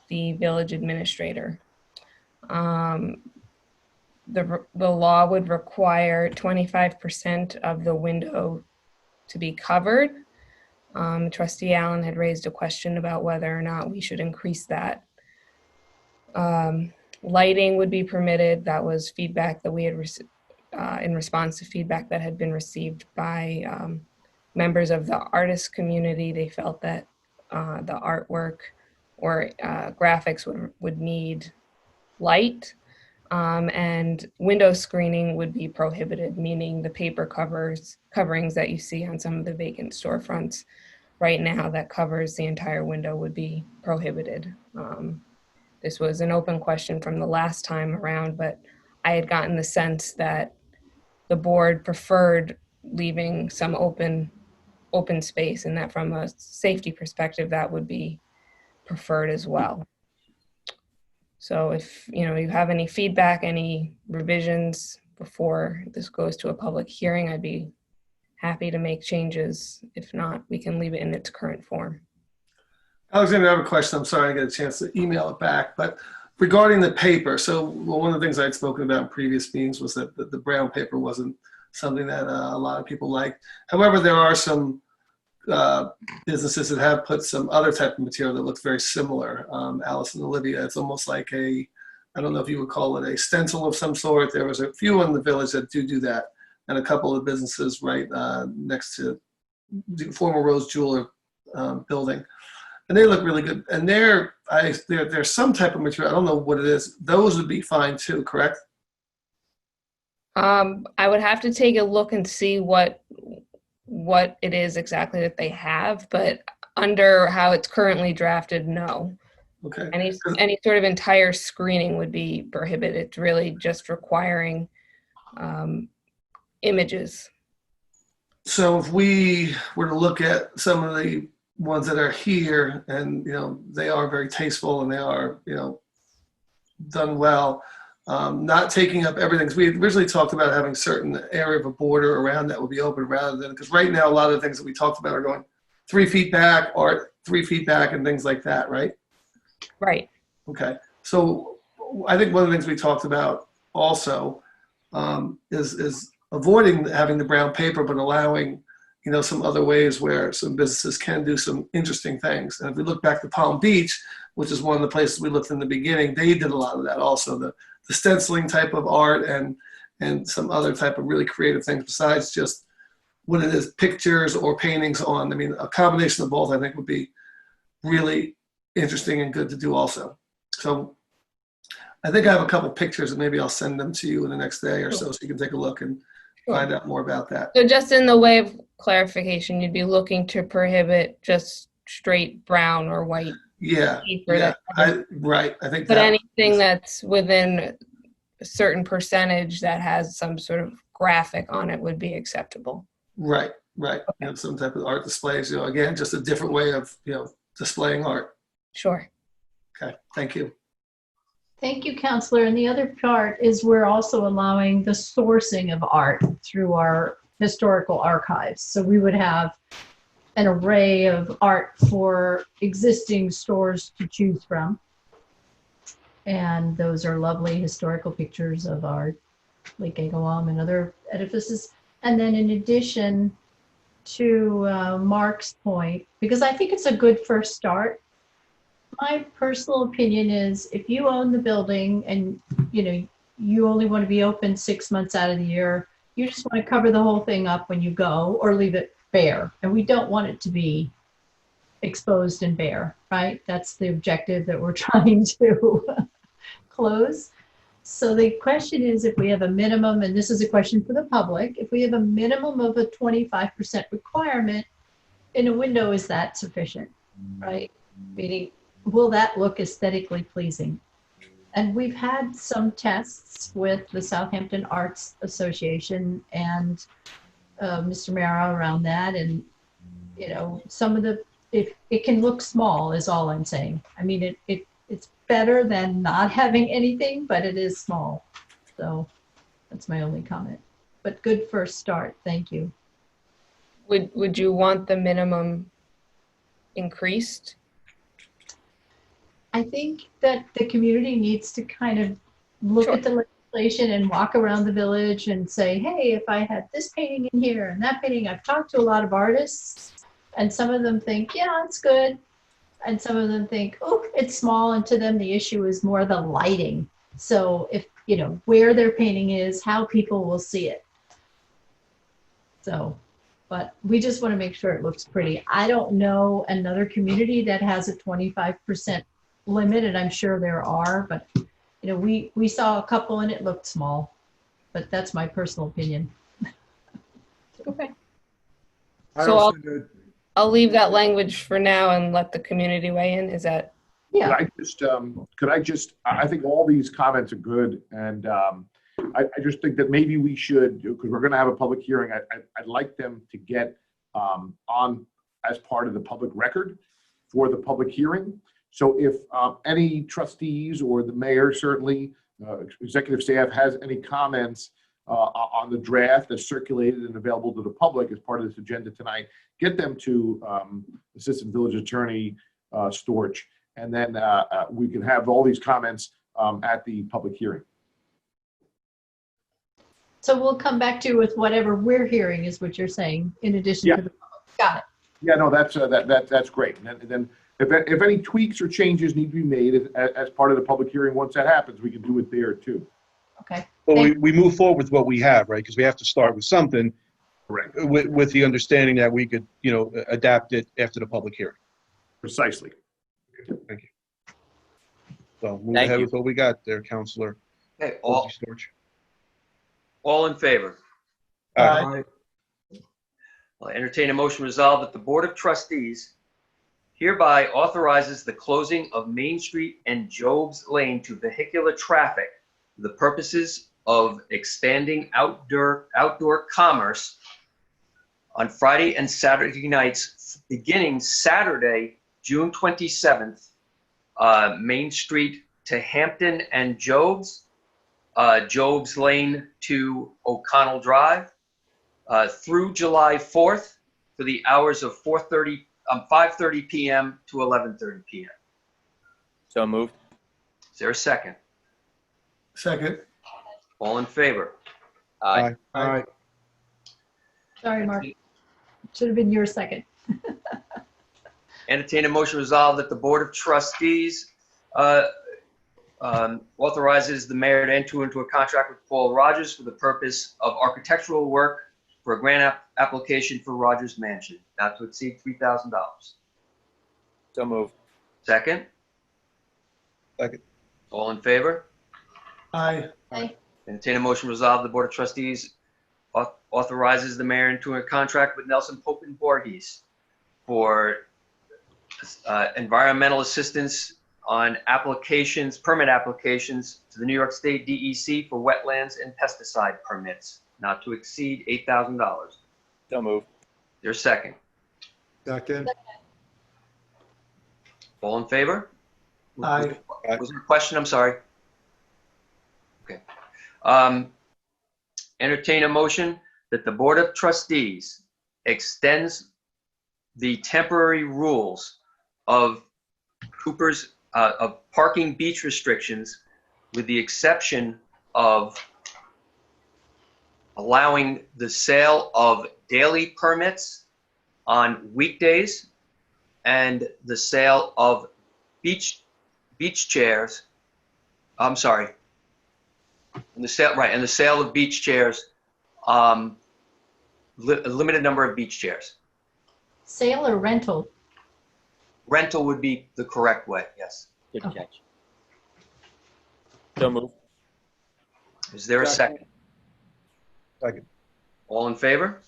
the village administrator. The law would require 25% of the window to be covered. Trustee Allen had raised a question about whether or not we should increase that. Lighting would be permitted. That was feedback that we had received in response to feedback that had been received by members of the artist community. They felt that the artwork or graphics would need light, and window screening would be prohibited, meaning the paper coverings that you see on some of the vacant storefronts right now that covers the entire window would be prohibited. This was an open question from the last time around, but I had gotten the sense that the board preferred leaving some open space, and that from a safety perspective, that would be preferred as well. So if you have any feedback, any revisions before this goes to a public hearing, I'd be happy to make changes. If not, we can leave it in its current form. Alexander, I have a question. I'm sorry I didn't get a chance to email it back, but regarding the paper, so one of the things I'd spoken about in previous meetings was that the brown paper wasn't something that a lot of people liked. However, there are some businesses that have put some other type of material that looks very similar. Alice and Olivia, it's almost like I don't know if you would call it a stencil of some sort. There was a few in the village that do that, and a couple of businesses right next to the former Rose Jeweler building. And they look really good. And there's some type of material, I don't know what it is. Those would be fine too, correct? I would have to take a look and see what it is exactly that they have, but under how it's currently drafted, no. Okay. Any sort of entire screening would be prohibited. It's really just requiring images. So if we were to look at some of the ones that are here, and they are very tasteful and they are done well, not taking up everything. Because we originally talked about having certain area of a border around that would be open, rather than, because right now a lot of the things that we talked about are going 3 feet back or 3 feet back and things like that, right? Right. Okay. So I think one of the things we talked about also is avoiding having the brown paper, but allowing some other ways where some businesses can do some interesting things. And if we look back to Palm Beach, which is one of the places we looked in the beginning, they did a lot of that also, the stenciling type of art and some other type of really creative things besides just what it is, pictures or paintings on. I mean, a combination of both I think would be really interesting and good to do also. So I think I have a couple pictures and maybe I'll send them to you in the next day or so you can take a look and find out more about that. So just in the way of clarification, you'd be looking to prohibit just straight brown or white. Yeah, right. I think but anything that's within a certain percentage that has some sort of graphic on it would be acceptable. Right. Okay. Some type of art displays, again, just a different way of, displaying art. Sure. Okay, thank you. Thank you, Counselor. And the other part is we're also allowing the sourcing of art through our historical archives. So we would have an array of art for existing stores to choose from. And those are lovely historical pictures of our Lake Agawam and other edifices. And then in addition to Mark's point, because I think it's a good first start, my personal opinion is if you own the building and you only want to be open 6 months out of the year, you just want to cover the whole thing up when you go or leave it bare. And we don't want it to be exposed and bare, right? That's the objective that we're trying to close. So the question is, if we have a minimum, and this is a question for the public, if we have a minimum of a 25% requirement in a window, is that sufficient, right? Meaning, will that look aesthetically pleasing? And we've had some tests with the Southampton Arts Association and Mr. Mara around that. And, some of if it can look small is all I'm saying. I mean, it's better than not having anything, but it is small. So that's my only comment. But good first start. Thank you. Would you want the minimum increased? I think that the community needs to kind of look at the legislation and walk around the village and say, hey, if I had this painting in here and that painting, I've talked to a lot of artists and some of them think, yeah, it's good. And some of them think, oh, it's small. And to them, the issue is more the lighting. So if, where their painting is, how people will see it. So, but we just want to make sure it looks pretty. I don't know another community that has a 25% limit, and I'm sure there are, but we saw a couple and it looked small, but that's my personal opinion. Okay. So I'll leave that language for now and let the community weigh in. Is that? Yeah. I think all these comments are good. And I just think that maybe we should, because we're going to have a public hearing, I'd like them to get on as part of the public record for the public hearing. So if any trustees or the mayor, certainly executive staff has any comments on the draft that's circulated and available to the public as part of this agenda tonight. Get them to Assistant Village Attorney Storch, and then we can have all these comments at the public hearing. So we'll come back to you with whatever we're hearing is what you're saying, in addition Yeah. to the public. Got it. Yeah, no, that's great. And then if any tweaks or changes need to be made as part of the public hearing, once that happens, we can do it there too. Okay. Well, we move forward with what we have, right? Because we have to start with something. Correct. With the understanding that we could, adapt it after the public hearing. Precisely. Thank you. So move Thank ahead you. with what we got there, Counselor. Okay, Storch. all in favor? Aye. I'll entertain a motion resolved that the Board of Trustees hereby authorizes the closing of Main Street and Jobs Lane to vehicular traffic for the purposes of expanding outdoor commerce on Friday and Saturday nights, beginning Saturday, June 27th, Main Street to Hampton and Jobs, Jobs Lane to O'Connell Drive, through July 4th for the hours of 5:30 p.m. to 11:30 p.m. So moved. Is there a second? Second. All in favor? Aye. Aye. Sorry, Mark. Should have been your second. Entertain a motion resolved that the Board of Trustees authorizes the mayor to enter into a contract with Paul Rogers for the purpose of architectural work for a grant application for Rogers Mansion, not to exceed $3,000. So moved. Second? Second. All in favor? Aye. Entertain a motion resolved, the Board of Trustees authorizes the mayor into a contract with Nelson Pope and Voorhees for environmental assistance on permit applications to the New York State DEC for wetlands and pesticide permits, not to exceed $8,000. So moved. There's a second. Second. All in favor? Aye. Was there a question? I'm sorry. Okay. Entertain a motion that the Board of Trustees extends the temporary rules of Cooper's of parking beach restrictions, with the exception of allowing the sale of daily permits on weekdays and the sale of beach chairs. I'm sorry. And the sale of beach chairs, a limited number of beach chairs. Sale or rental? Rental would be the correct way, yes. Good catch. So moved. Is there a second? Second. All in favor?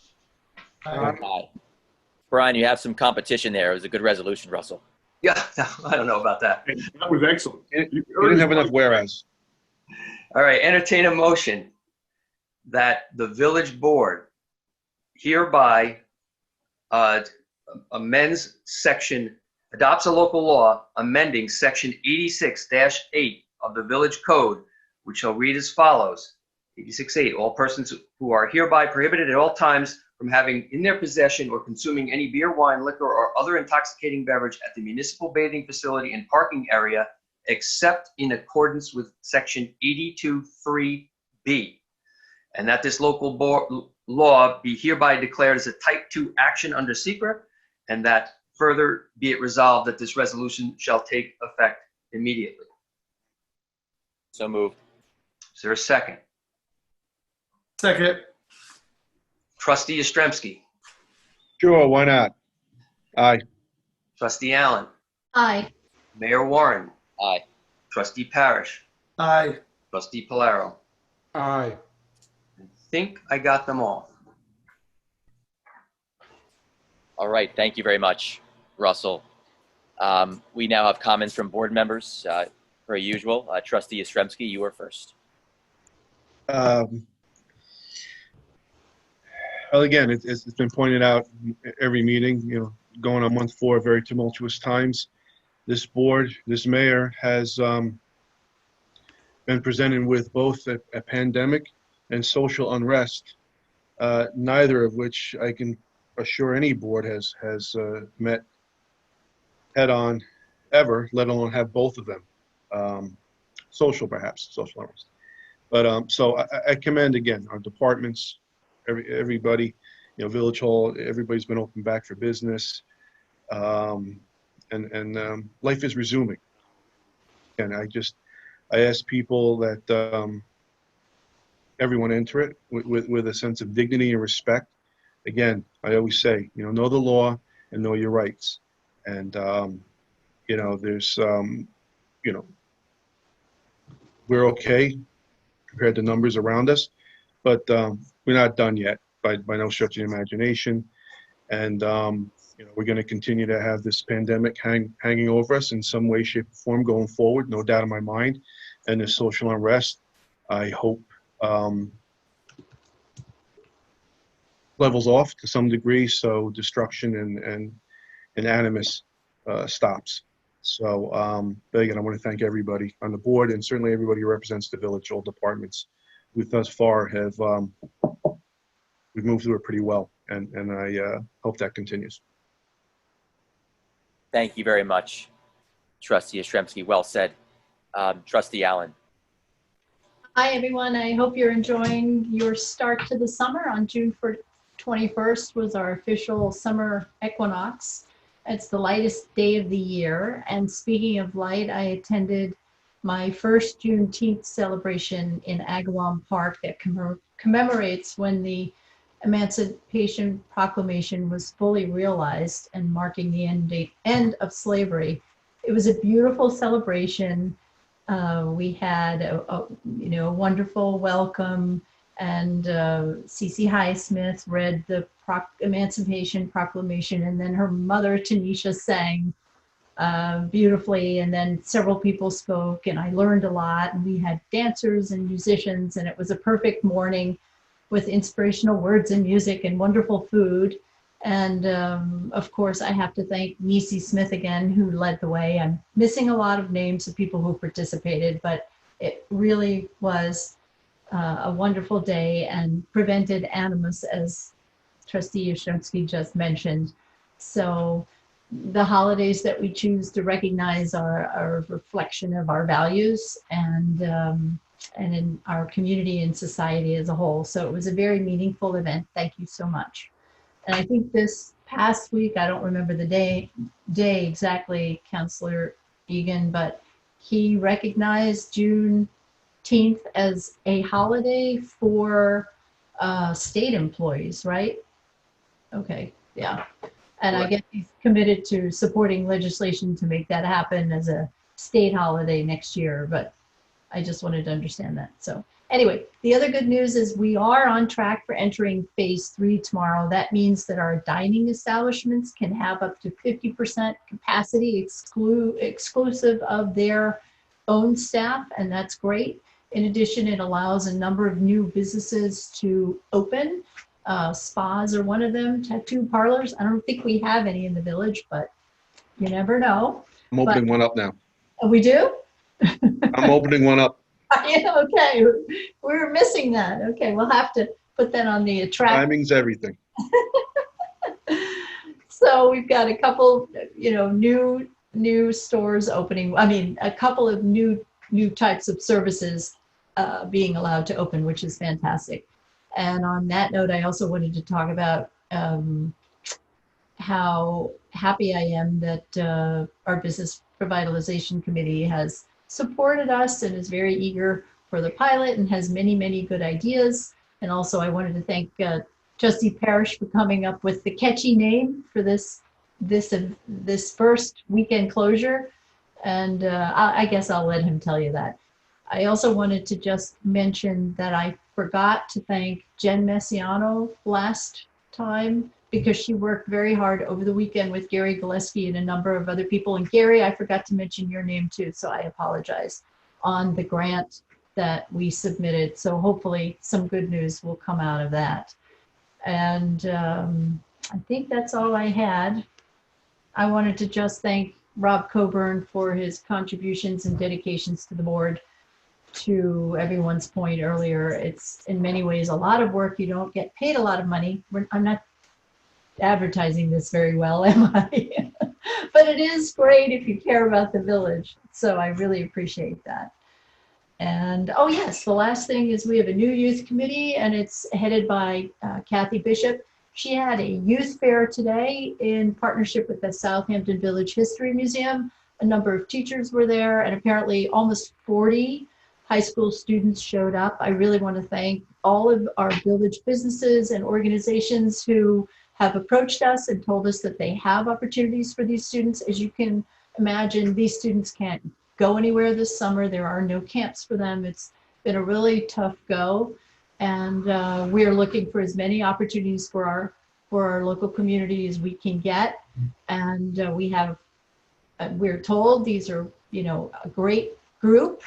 Aye. Brian, you have some competition there. It was a good resolution, Russell. Yeah, I don't know about that. That was excellent. You didn't have enough whereas. All right, entertain a motion that the village board hereby adopts a local law amending section 86-8 of the village code, which shall read as follows. 86-8, all persons who are hereby prohibited at all times from having in their possession or consuming any beer, wine, liquor, or other intoxicating beverage at the municipal bathing facility and parking area, except in accordance with section 82(3)(b, and that this local law be hereby declared as a type 2 action under secret, and that further be it resolved that this resolution shall take effect immediately. So moved. Is there a second? Second. Trustee Yastrzemski. Sure, why not? Aye. Trustee Allen. Aye. Mayor Warren. Aye. Trustee Parrish. Aye. Trustee Polaro. Aye. I think I got them all. All right. Thank you very much, Russell. We now have comments from board members, per usual. Trustee Yastrzemski, you are first. Well, again, it's been pointed out every meeting, going on month 4, very tumultuous times. This board, this mayor has been presented with both a pandemic and social unrest, neither of which I can assure any board has met head on ever, let alone have both of them. Social, perhaps, social unrest. But so I commend again our departments, everybody, Village Hall, everybody's been open back for business, and life is resuming. And I ask people that everyone enter it with a sense of dignity and respect. Again, I always say, know the law and know your rights. And there's we're okay compared to numbers around us, but we're not done yet by no stretch of the imagination. And we're going to continue to have this pandemic hanging over us in some way, shape, or form going forward, no doubt in my mind. And the social unrest, I hope, levels off to some degree, so destruction and animus stops. So, but again, I want to thank everybody on the board and certainly everybody who represents the village, all departments who thus far have, we've moved through it pretty well, and I hope that continues. Thank you very much, Trustee Yastrzemski. Well said. Trustee Allen. Hi, everyone. I hope you're enjoying your start to the summer. On June 21st was our official summer equinox. It's the lightest day of the year. And speaking of light, I attended my first Juneteenth celebration in Agawam Park that commemorates when the Emancipation Proclamation was fully realized and marking the end of slavery. It was a beautiful celebration. We had a wonderful welcome, and Cece Highsmith read the Emancipation Proclamation, and then her mother Tanisha sang beautifully, and then several people spoke, and I learned a lot, and we had dancers and musicians, and it was a perfect morning with inspirational words and music and wonderful food. And of course, I have to thank Nisi Smith again, who led the way. I'm missing a lot of names of people who participated, but it really was a wonderful day and prevented animus, as Trustee Yastrzemski just mentioned. So the holidays that we choose to recognize are a reflection of our values and in our community and society as a whole. So it was a very meaningful event. Thank you so much. And I think this past week, I don't remember the day exactly, Councillor Egan, but he recognized Juneteenth as a holiday for state employees, right? Okay, yeah. And I guess he's committed to supporting legislation to make that happen as a state holiday next year, but I just wanted to understand that. So anyway, the other good news is we are on track for entering phase 3 tomorrow. That means that our dining establishments can have up to 50% capacity exclusive of their own staff, and that's great. In addition, it allows a number of new businesses to open. Spas are one of them, tattoo parlors. I don't think we have any in the village, but you never know. I'm opening one up now. We do? I'm opening one up. Yeah, okay. We're missing that. Okay, we'll have to put that on the track. Timing's everything. So we've got a couple, new stores opening. I mean, a couple of new types of services being allowed to open, which is fantastic. And on that note, I also wanted to talk about how happy I am that our Business Revitalization Committee has supported us and is very eager for the pilot and has many, many good ideas. And also I wanted to thank Trustee Parrish for coming up with the catchy name for this first weekend closure. And I guess I'll let him tell you that. I also wanted to just mention that I forgot to thank Jen Messiano last time because she worked very hard over the weekend with Gary Gillespie and a number of other people. And Gary, I forgot to mention your name too, so I apologize, on the grant that we submitted. So hopefully some good news will come out of that. And I think that's all I had. I wanted to just thank Rob Coburn for his contributions and dedications to the board to everyone's point earlier, it's in many ways a lot of work. You don't get paid a lot of money. I'm not advertising this very well, am I? But it is great if you care about the village. So I really appreciate that. And oh yes, the last thing is we have a new youth committee, and it's headed by Kathy Bishop. She had a youth fair today in partnership with the Southampton Village History Museum. A number of teachers were there, and apparently almost 40 high school students showed up. I really want to thank all of our village businesses and organizations who have approached us and told us that they have opportunities for these students. As you can imagine, these students can't go anywhere this summer. There are no camps for them. It's been a really tough go. And we are looking for as many opportunities for our local community as we can get. And we're told these are, a great group,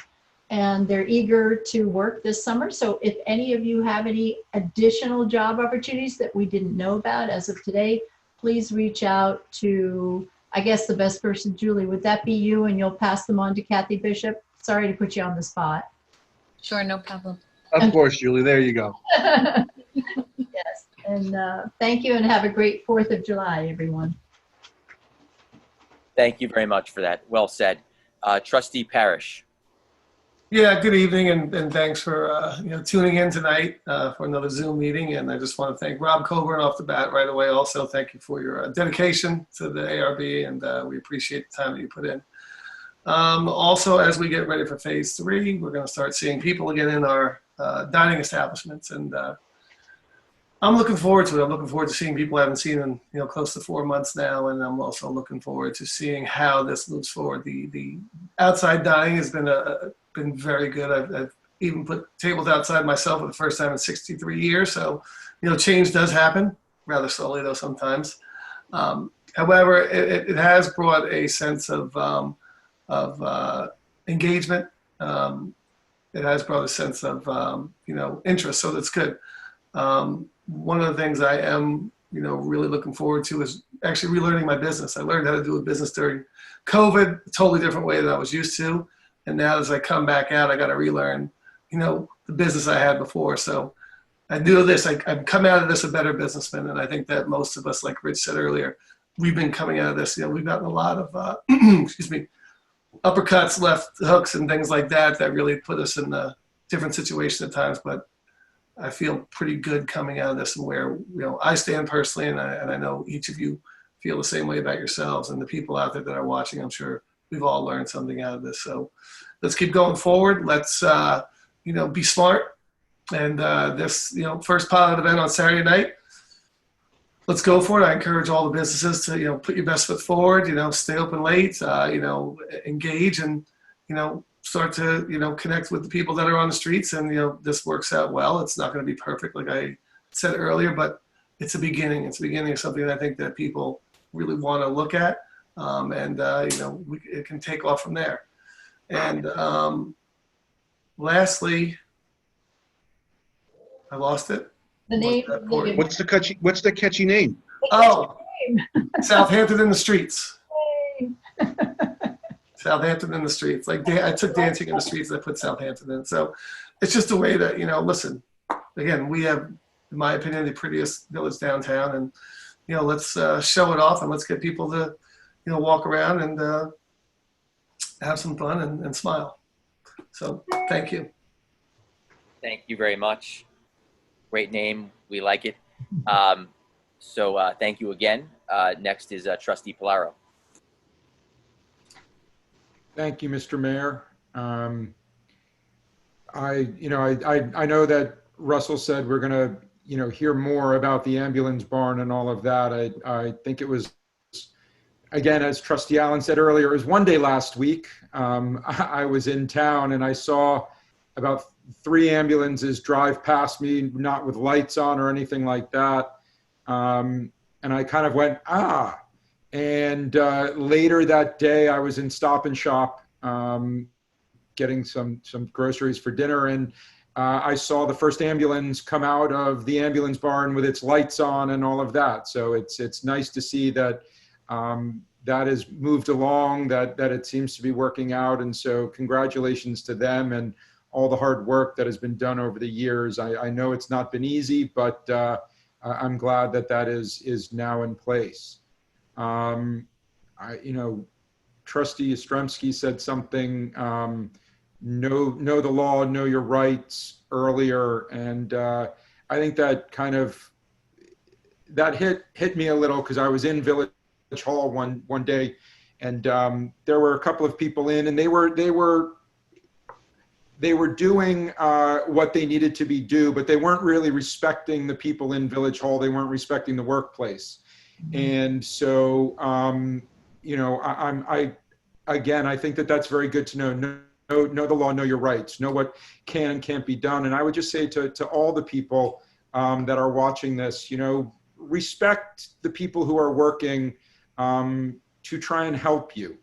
and they're eager to work this summer. So if any of you have any additional job opportunities that we didn't know about as of today, please reach out to, I guess the best person, Julie, would that be you? And you'll pass them on to Kathy Bishop? Sorry to put you on the spot. Sure, no problem. Of course, Julie, there you go. Yes, and thank you, and have a great 4th of July, everyone. Thank you very much for that. Well said. Trustee Parrish. Yeah, good evening, and thanks for tuning in tonight for another Zoom meeting. And I just want to thank Rob Coburn off the bat right away. Also, thank you for your dedication to the ARB, and we appreciate the time that you put in. Also, as we get ready for phase 3, we're going to start seeing people again in our dining establishments, and I'm looking forward to it. I'm looking forward to seeing people I haven't seen in close to 4 months now, and I'm also looking forward to seeing how this moves forward. The outside dining has been very good. I've even put tables outside myself for the first time in 63 years. So, change does happen rather slowly though sometimes. However, it has brought a sense of engagement. It has brought a sense of interest. So that's good. One of the things I am really looking forward to is actually relearning my business. I learned how to do a business during COVID, a totally different way than I was used to. And now as I come back out, I got to relearn, the business I had before. So I knew this, I've come out of this a better businessman. And I think that most of us, like Rich said earlier, we've been coming out of this, we've gotten a lot of, excuse me, uppercuts, left hooks and things like that really put us in a different situation at times. But I feel pretty good coming out of this, and where, I stand personally, and I know each of you feel the same way about yourselves, and the people out there that are watching, I'm sure we've all learned something out of this. So let's keep going forward. Let's, be smart. And this, first pilot event on Saturday night, let's go for it. I encourage all the businesses to, put your best foot forward, stay open late, engage, and, start to, connect with the people that are on the streets. And, this works out well. It's not going to be perfect, like I said earlier, but it's a beginning. It's a beginning of something that I think that people really want to look at. It can take off from there. And lastly, I lost it. The name. What's the catchy name? Oh, Southampton in the streets. Southampton in the streets. Like I took dancing in the streets and I put Southampton in. So it's just a way that, listen, again, we have, in my opinion, the prettiest village downtown, and, let's show it off, and let's get people to, walk around and have some fun and smile. So thank you. Thank you very much. Great name. We like it. So thank you again. Next is Trustee Polaro. Thank you, Mr. Mayor. I know that Russell said we're going to, hear more about the ambulance barn and all of that. I think it was, again, as Trustee Allen said earlier, it was one day last week. I was in town and I saw about 3 ambulances drive past me, not with lights on or anything like that. And I kind of went, ah. And later that day, I was in Stop and Shop getting some groceries for dinner, and I saw the first ambulance come out of the ambulance barn with its lights on and all of that. So it's nice to see that that has moved along, that it seems to be working out. And so congratulations to them and all the hard work that has been done over the years. I know it's not been easy, but I'm glad that that is now in place. Trustee Ostremski said something, know the law, know your rights earlier. And I think that that hit me a little, because I was in Village Hall one day, and there were a couple of people in, and they were doing what they needed to be do, but they weren't really respecting the people in Village Hall. They weren't respecting the workplace. And so, I think that that's very good to know. Know the law, know your rights, know what can and can't be done. And I would just say to all the people that are watching this, respect the people who are working to try and help you.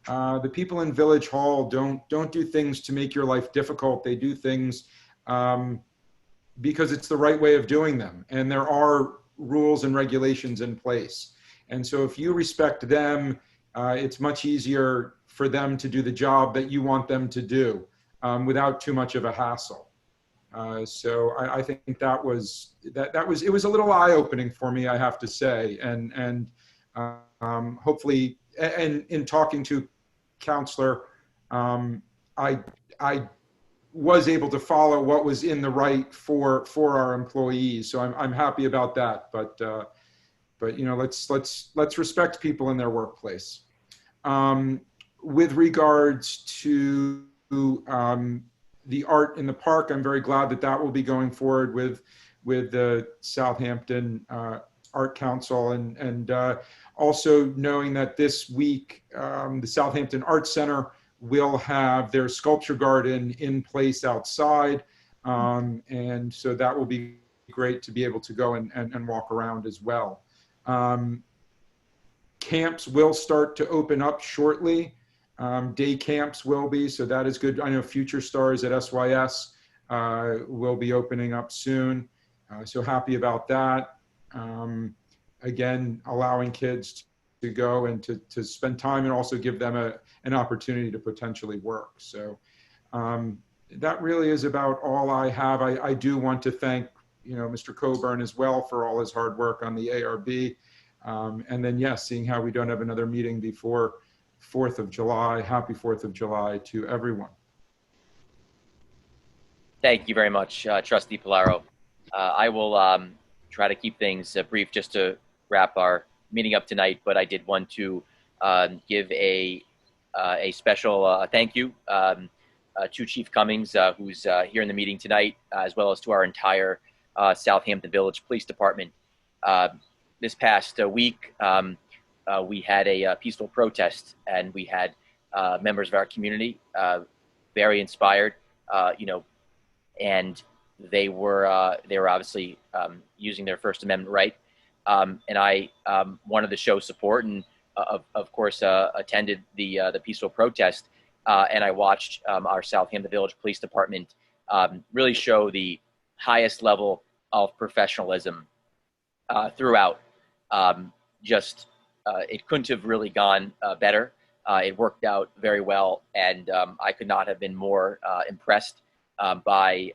The people in Village Hall don't do things to make your life difficult. They do things because it's the right way of doing them. And there are rules and regulations in place. And so if you respect them, it's much easier for them to do the job that you want them to do without too much of a hassle. So I think it was a little eye-opening for me, I have to say. And hopefully, and in talking to Counselor, I was able to follow what was in the right for our employees. So I'm happy about that. But let's respect people in their workplace. With regards to the art in the park, I'm very glad that will be going forward with the Southampton Art Council, and also knowing that this week the Southampton Art Center will have their sculpture garden in place outside, and so that will be great to be able to go and walk around as well. Camps will start to open up shortly. Day camps will be, so that is good. I know Future Stars at SYS will be opening up soon, so happy about that. Again, allowing kids to go and to spend time, and also give them an opportunity to potentially work. So that really is about all I have. I do want to thank Mr. Coburn as well for all his hard work on the ARB. And then, yes, seeing how we don't have another meeting before 4th of July. Happy 4th of July to everyone. Thank you very much, Trustee Polaro. I will try to keep things brief just to wrap our meeting up tonight, but I did want to give a special thank you to Chief Cummings, who's here in the meeting tonight, as well as to our entire Southampton Village Police Department. This past week, we had a peaceful protest, and we had members of our community very inspired, and they were obviously using their First Amendment right. And I wanted to show support, and of course attended the peaceful protest, and I watched our Southampton Village Police Department really show the highest level of professionalism throughout. It couldn't have really gone better. It worked out very well, and I could not have been more impressed by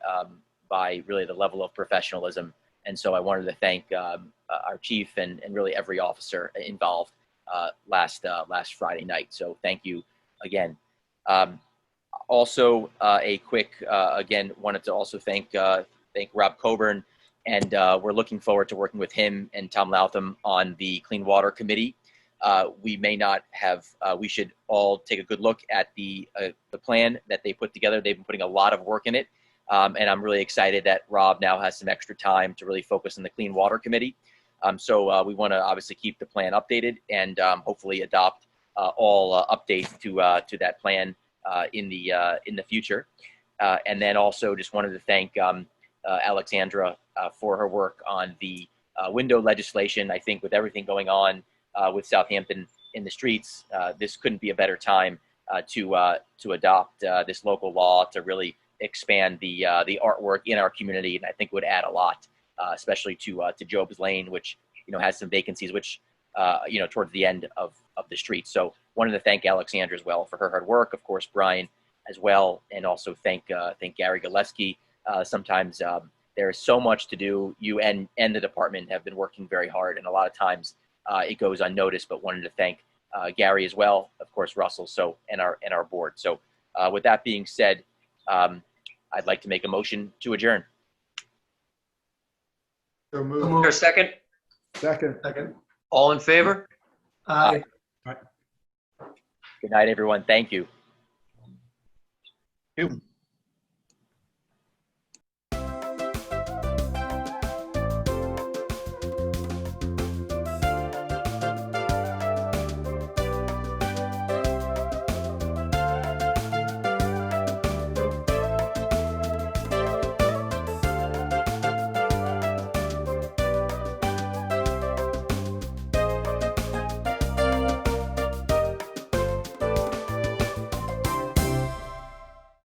really the level of professionalism. And so I wanted to thank our chief and really every officer involved last Friday night. So thank you again. Also, a quick again, wanted to also thank Rob Coburn, and we're looking forward to working with him and Tom Latham on the Clean Water Committee. We may not have. We should all take a good look at the plan that they put together. They've been putting a lot of work in it, and I'm really excited that Rob now has some extra time to really focus on the Clean Water Committee. So we want to obviously keep the plan updated, and hopefully adopt all updates to that plan in the future. And then also just wanted to thank Alexandra for her work on the window legislation. I think with everything going on with Southampton in the streets, this couldn't be a better time to adopt this local law to really expand the artwork in our community, and I think would add a lot, especially to Job's Lane, which has some vacancies, which towards the end of the street. So wanted to thank Alexandra as well for her hard work. Of course, Brian as well, and also thank Gary Gillespie. Sometimes there is so much to do. You and the department have been working very hard, and a lot of times it goes unnoticed. But wanted to thank Gary as well, of course, Russell, and our board. So with that being said, I'd like to make a motion to adjourn. So Is move. there a second? Second. All in favor? Aye. Good night, everyone. Thank you. You.